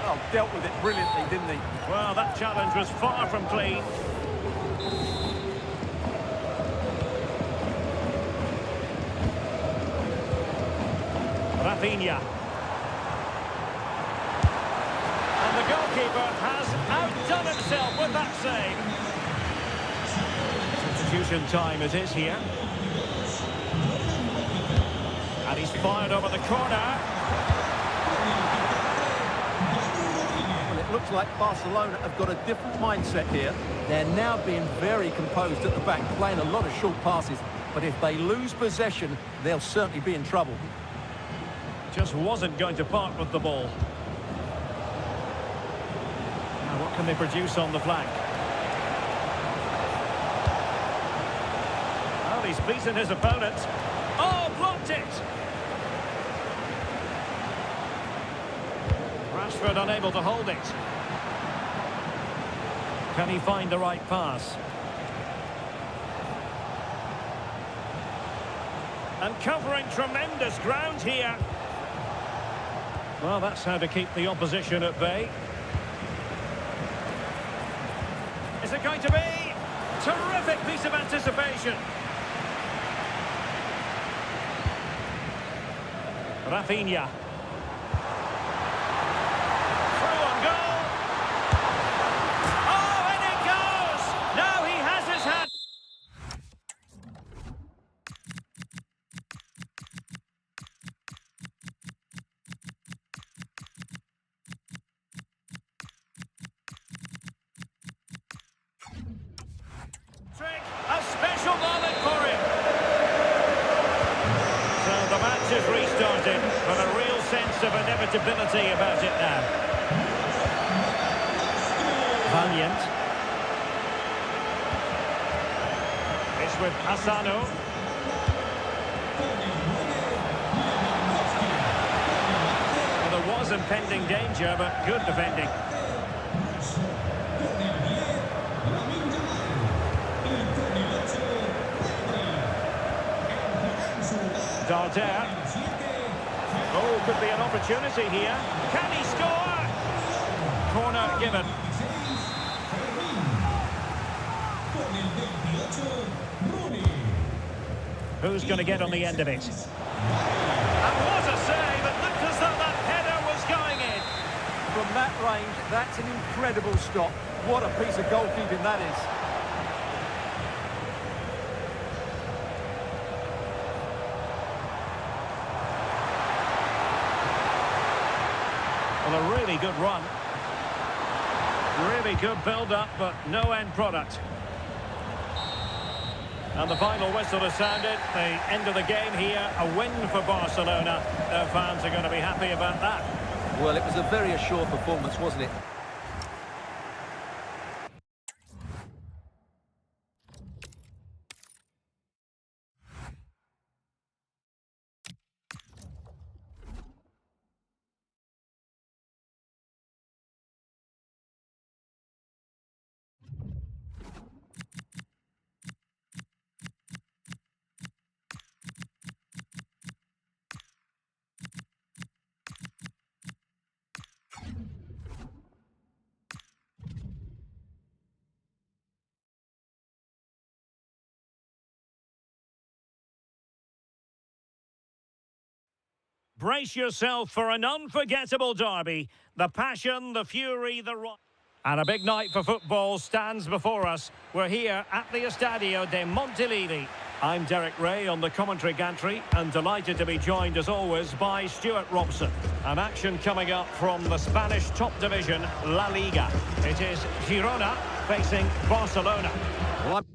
Oh, dealt with it brilliantly, didn't he? Well, that challenge was far from clean. Rafinha. And the goalkeeper has outdone himself with that save. Substitution time it is here. And he's fired over the corner. Well, it looks like Barcelona have got a different mindset here. They're now being very composed at the back, playing a lot of short passes. But if they lose possession, they'll certainly be in trouble. Just wasn't going to part with the ball. Now what can they produce on the flank? Well, he's beaten his opponent. Oh, blocked it! Rashford unable to hold it. Can he find the right pass? And covering tremendous ground here. Well, that's how to keep the opposition at bay. Is it going to be? Terrific piece of anticipation. Rafinha. Through on goal. Oh, and it goes! Now he has his hand. sense of inevitability about it now. Valiant. It's with Asano. Well, there was impending danger, but good defending. Darder. Oh, could be an opportunity here. Can he score? Corner given. Who's going to get on the end of it? And what a save! It looked as though that header was going in. From that range, that's an incredible stop. What a piece of goalkeeping that is. Well, a really good run. Really good build-up, but no end product. And the final whistle has sounded. The end of the game here, a win for Barcelona. Their fans are going to be happy about that. Well, it was a very assured performance, wasn't it? Brace yourself for an unforgettable derby. The passion, the fury, the run. And a big night for football stands before us. We're here at the Estadio de Montilivi. I'm Derek Ray on the commentary gantry and delighted to be joined as always by Stuart Robson. An action coming up from the Spanish top division, La Liga. It is Girona facing Barcelona. Well,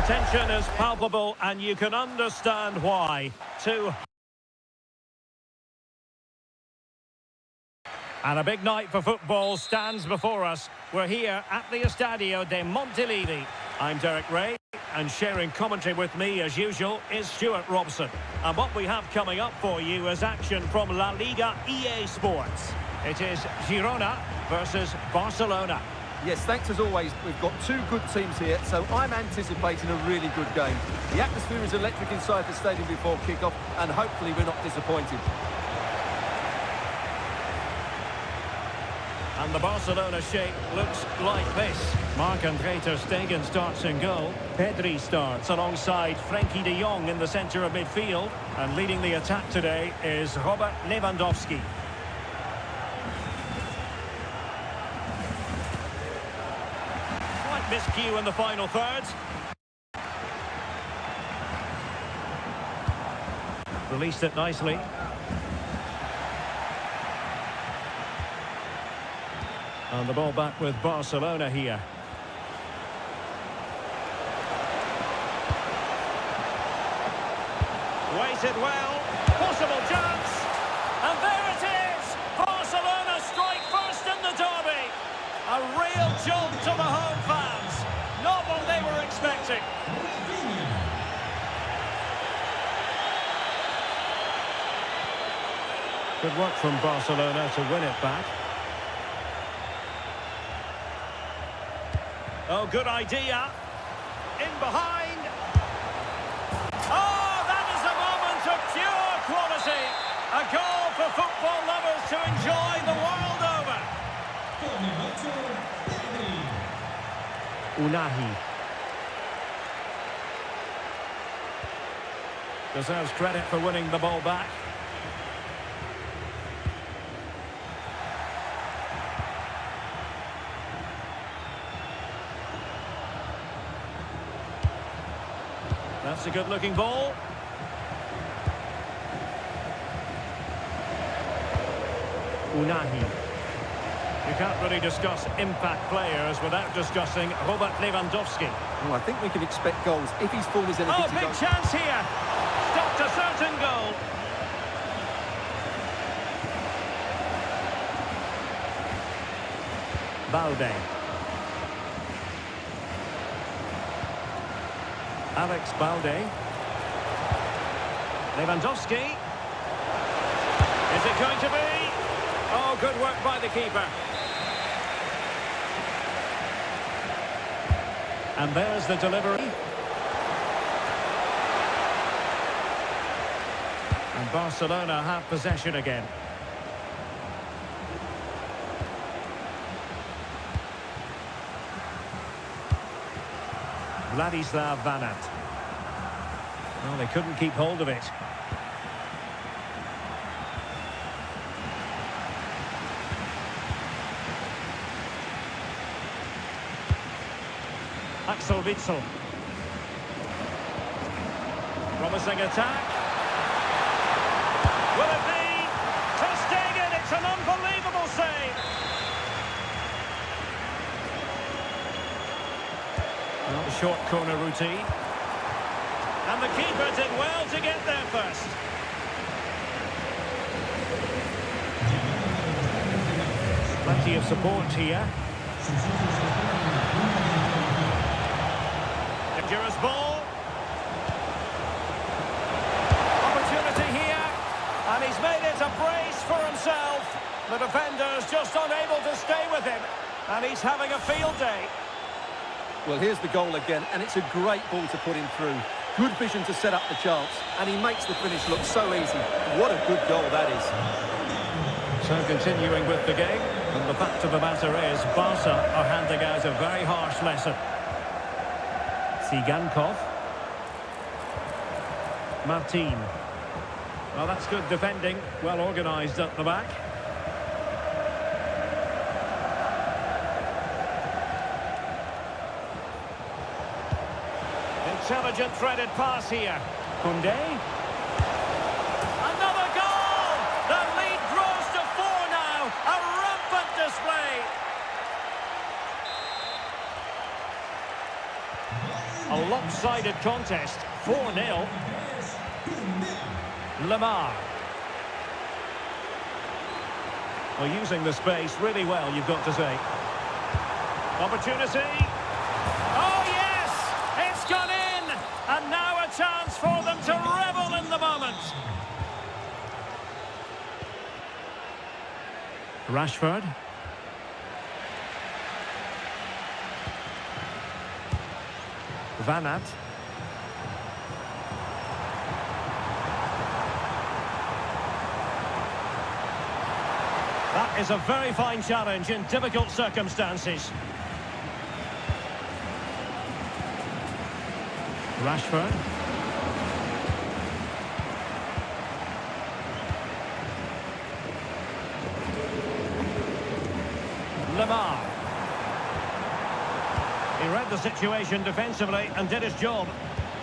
tension is palpable and you can understand why. And a big night for football stands before us. We're here at the Estadio de Montilivi. I'm Derek Ray, and sharing commentary with me, as usual, is Stuart Robson. And what we have coming up for you is action from Laliga EA Sports. It is Girona versus Barcelona. Yes, thanks as always. We've got two good teams here, so I'm anticipating a really good game. The atmosphere is electric inside the stadium before kick-off, and hopefully we're not disappointed. And the Barcelona shape looks like this. Marc-André ter Stegen starts in goal. Pedri starts alongside Frenkie de Jong in the centre of midfield. And leading the attack today is Robert Lewandowski. Slight miscue in the final third. Released it nicely. And the ball back with Barcelona here. Waited well. Possible chance. And there it is. Barcelona strike first in the derby. A real jolt to the home fans. Not what they were expecting. Good work from Barcelona to win it back. Oh, good idea. In behind. Oh, that is a moment of pure quality. A goal for football lovers to enjoy the world over. Unahi. Deserves credit for winning the ball back. That's a good-looking ball. Unahi. You can't really discuss impact players without discussing Robert Lewandowski. Well, I think we can expect goals if his form is anything to go. Oh, big chance here. Stopped a certain goal. Balde. Alex Balde. Lewandowski. Is it going to be? Oh, good work by the keeper. And there's the delivery. And Barcelona have possession again. Vladislav Vanat. Well, they couldn't keep hold of it. Axel Witsel. Promising attack. Will it be? Ter Stegen, it's an unbelievable save. Well, the short corner routine. And the keeper did well to get there first. Plenty of support here. Dangerous ball. Opportunity here. And he's made it a brace for himself. The defender's just unable to stay with him. And he's having a field day. Well, here's the goal again, and it's a great ball to put him through. Good vision to set up the chance, and he makes the finish look so easy. What a good goal that is. So continuing with the game, and the fact of the matter is, Barca are handing out a very harsh lesson. Sigankov. Martin. Well, that's good defending, well organised at the back. Intelligent threaded pass here. Koundé. Another goal! The lead grows to 4 now. A rampant display. A lopsided contest, 4-0. Lamar. Well, using the space really well, you've got to say. Opportunity. Oh, yes! It's gone in! And now a chance for them to revel in the moment. Rashford. Van Aert. That is a very fine challenge in difficult circumstances. Rashford. Lamar. He read the situation defensively and did his job.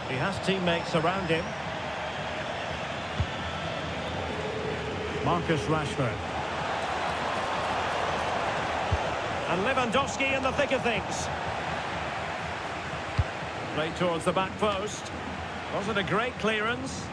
He has teammates around him. Marcus Rashford. And Lewandowski in the thick of things. Right towards the back post. Wasn't a great clearance.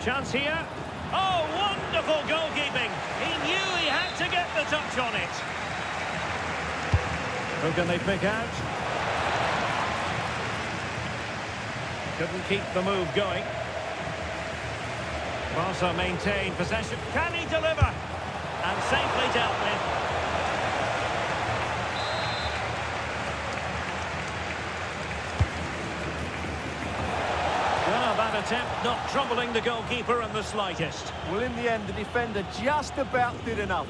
Chance here. Oh, wonderful goalkeeping. He knew he had to get the touch on it. Who can they pick out? Couldn't keep the move going. Barca maintain possession. Can he deliver? And safely dealt with. Well, that attempt not troubling the goalkeeper in the slightest. Well, in the end, the defender just about did enough.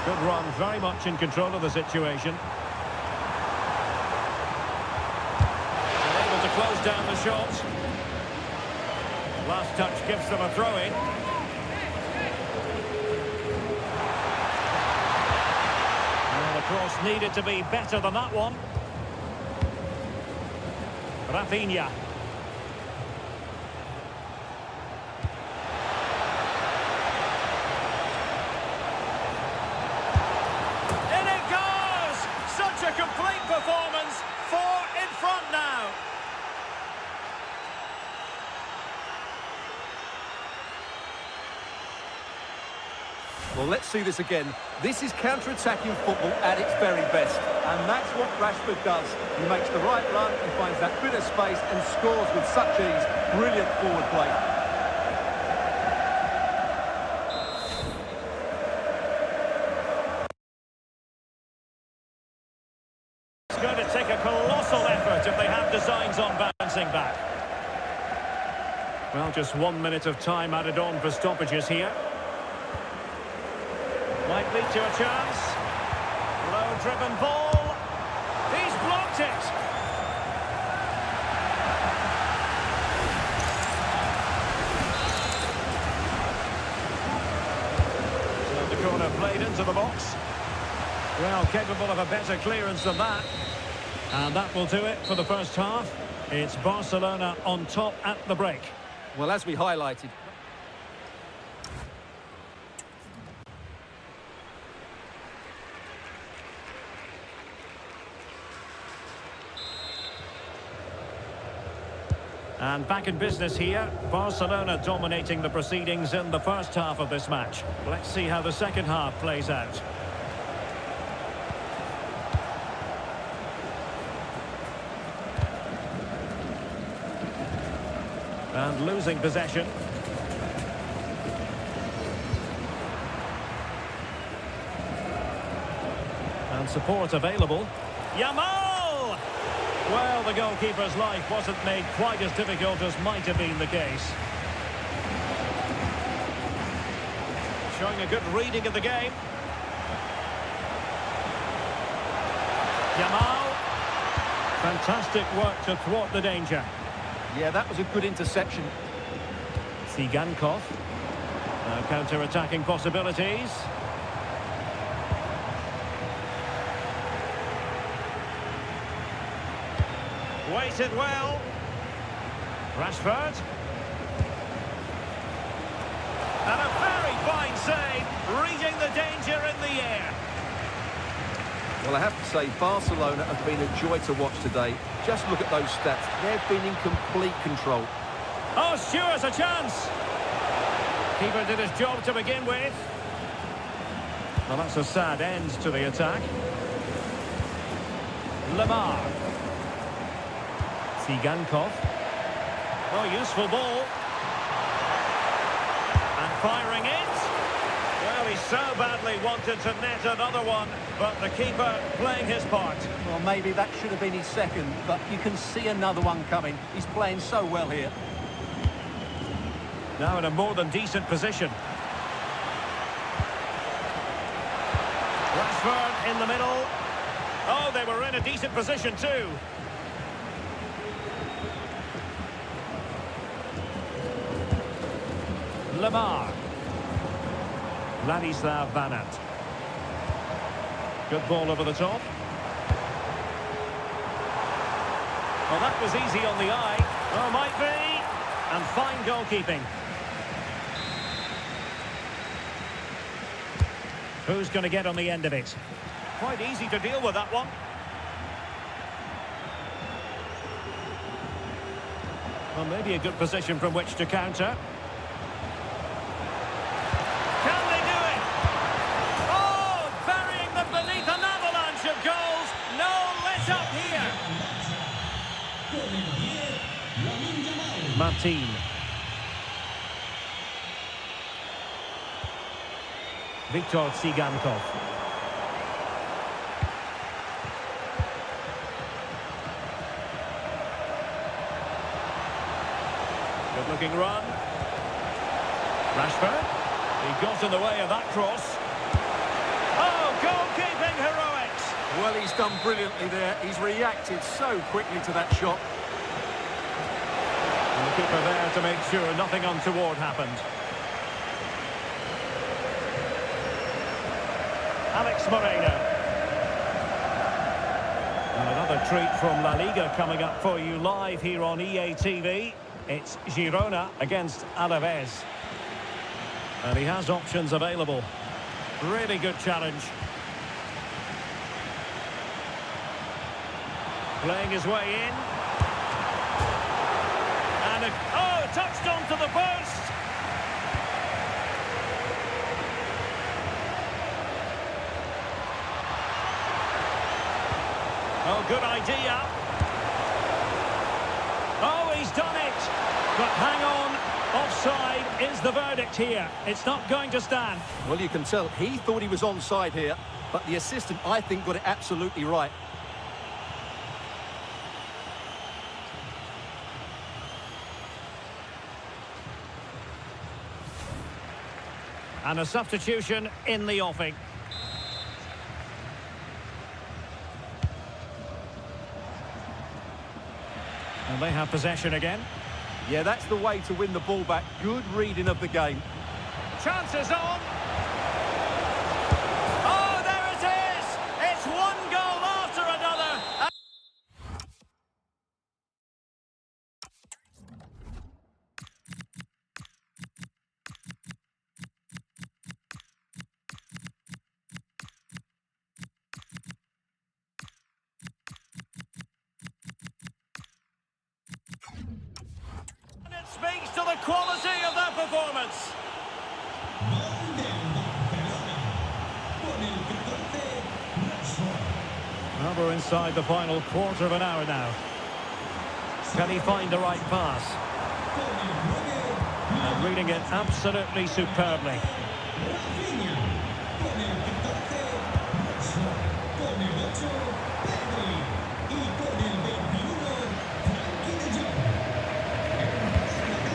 Good run, very much in control of the situation. Able to close down the shot. Last touch gives them a throw-in. The cross needed to be better than that one. Rafinha. In it goes! Such a complete performance. 4 in front now. Well, let's see this again. This is counter-attacking football at its very best. And that's what Rashford does. He makes the right run, he finds that bit of space and scores with such ease. Brilliant forward play. It's going to take a colossal effort if they have designs on bouncing back. Well, just 1 minute of time added on for stoppages here. Might lead to a chance. Low-driven ball. He's blocked it. So the corner played into the box. Well, capable of a better clearance than that. And that will do it for the first half. It's Barcelona on top at the break. Well, as we highlighted, and back in business here, Barcelona dominating the proceedings in the first half of this match. Let's see how the second half plays out. And losing possession. And support available. Yamal! Well, the goalkeeper's life wasn't made quite as difficult as might have been the case. Showing a good reading of the game. Yamal. Fantastic work to thwart the danger. yeah, that was a good interception. Tsigankov. Now counter-attacking possibilities. Waited well. Rashford. And a very fine save, reading the danger in the air. Well, I have to say, Barcelona have been a joy to watch today. Just look at those stats. They've been in complete control. Oh, Stewart's a chance. Keeper did his job to begin with. Well, that's a sad end to the attack. Lamar. Tsigankov. Oh, useful ball. And firing it. Well, he so badly wanted to net another one, but the keeper playing his part. Well, maybe that should have been his second, but you can see another one coming. He's playing so well here. Now in a more than decent position. Rashford in the middle. Oh, they were in a decent position too. Lamar. Ladislav Vanat. Good ball over the top. Well, that was easy on the eye. Oh, might be. And fine goalkeeping. Who's going to get on the end of it? Quite easy to deal with that one. Well, maybe a good position from which to counter. Can they do it? Oh, burying them beneath an avalanche of goals. No let up here. Martin. Viktor Tsigankov. Good looking run. Rashford. He got in the way of that cross. Oh, goalkeeping heroics. Well, he's done brilliantly there. He's reacted so quickly to that shot. And the keeper there to make sure nothing untoward happened. Alex Moreno. And another treat from Laliga coming up for you live here on EA TV. It's Girona against Alaves. And he has options available. Really good challenge. Playing his way in. And touched onto the post. Oh, good idea. Oh, he's done it. But hang on, offside is the verdict here. It's not going to stand. Well, you can tell he thought he was onside here, but the assistant, I think, got it absolutely right. And a substitution in the offing. And they have possession again. Yeah, that's the way to win the ball back. Good reading of the game. Chances on. Oh, there it is! It's one goal after another. And it speaks to the quality of that performance. Well, we're inside the final quarter of an hour now. Can he find the right pass? And reading it absolutely superbly.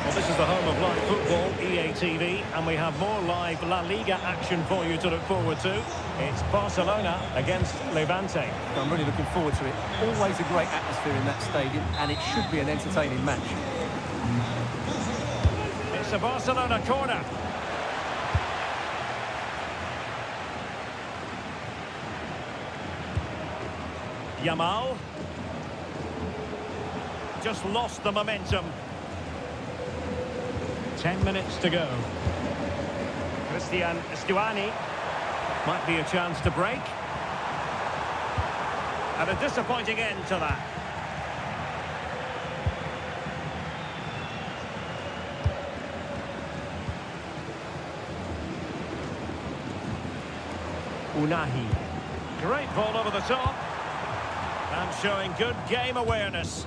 Well, this is the home of live football, EA TV, and we have more live La Liga action for you to look forward to. It's Barcelona against Levante. I'm really looking forward to it. Always a great atmosphere in that stadium, and it should be an entertaining match. It's a Barcelona corner. Yamal. just lost the momentum. 10 minutes to go. Christian Stuani. Might be a chance to break. And a disappointing end to that. Unahi. Great ball over the top. And showing good game awareness.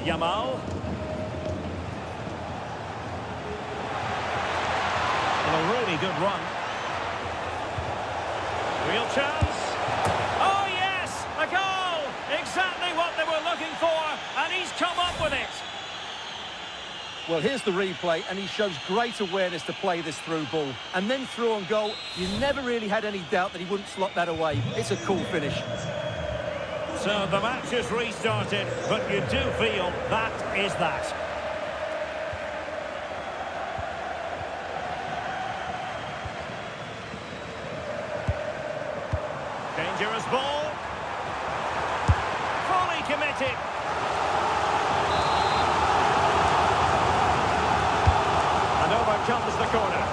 Yamal. And a really good run. Real chance. Oh yes! A goal! Exactly what they were looking for, and he's come up with it. Well, here's the replay, and he shows great awareness to play this through ball. And then through on goal, you never really had any doubt that he wouldn't slot that away. It's a cool finish. So the match is restarted, but you do feel that is that. Dangerous ball. Fully committed. And over comes the corner.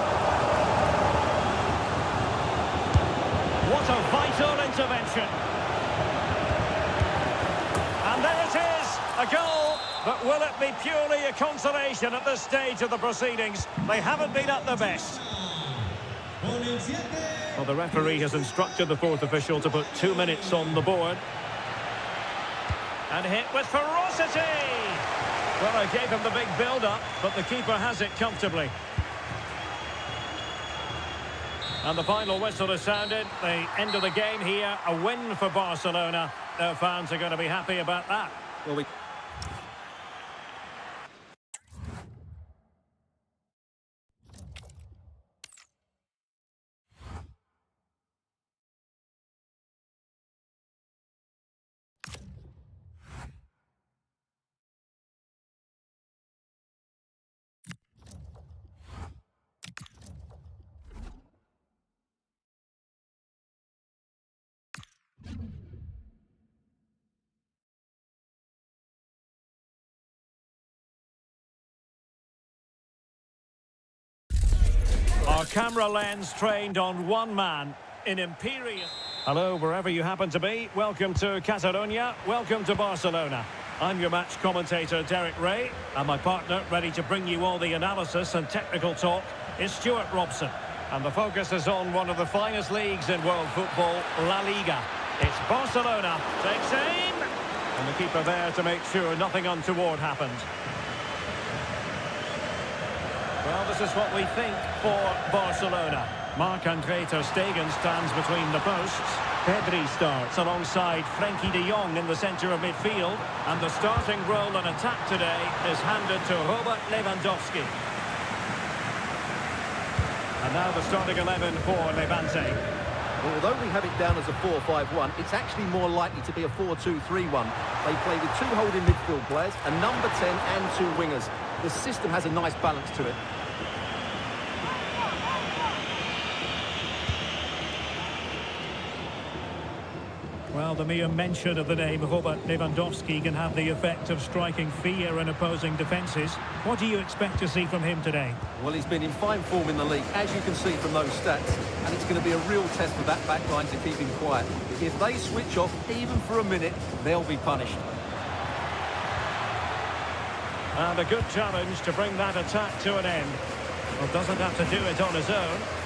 What a vital intervention. And there it is, a goal. But will it be purely a consolation at this stage of the proceedings? They haven't been at their best. Well, the referee has instructed the fourth official to put 2 minutes on the board. And hit with ferocity. Well, I gave him the big build-up, but the keeper has it comfortably. And the final whistle has sounded. The end of the game here, a win for Barcelona. Their fans are going to be happy about that. Well, Our camera lens trained on one man in Imperial. Hello, wherever you happen to be. Welcome to Catalonia. Welcome to Barcelona. I'm your match commentator, Derek Ray, and my partner, ready to bring you all the analysis and technical talk, is Stuart Robson. And the focus is on one of the finest leagues in world football, La Liga. It's Barcelona. Takes aim. And the keeper there to make sure nothing untoward happened. Well, this is what we think for Barcelona. Marc-Andre ter Stegen stands between the posts. Pedri starts alongside Frenkie de Jong in the centre of midfield. And the starting role in attack today is handed to Robert Lewandowski. And now the starting 11 for Levante. Well, although we have it down as a 4-5-1, it's actually more likely to be a 4-2-3-1. They play with 2 holding midfield players, a number 10 and 2 wingers. The system has a nice balance to it. Well, the mere mention of the name Robert Lewandowski can have the effect of striking fear in opposing defences. What do you expect to see from him today? Well, he's been in fine form in the league, as you can see from those stats. And it's going to be a real test for that back line to keep him quiet. If they switch off, even for a minute, they'll be punished. And a good challenge to bring that attack to an end. Well, doesn't have to do it on his own.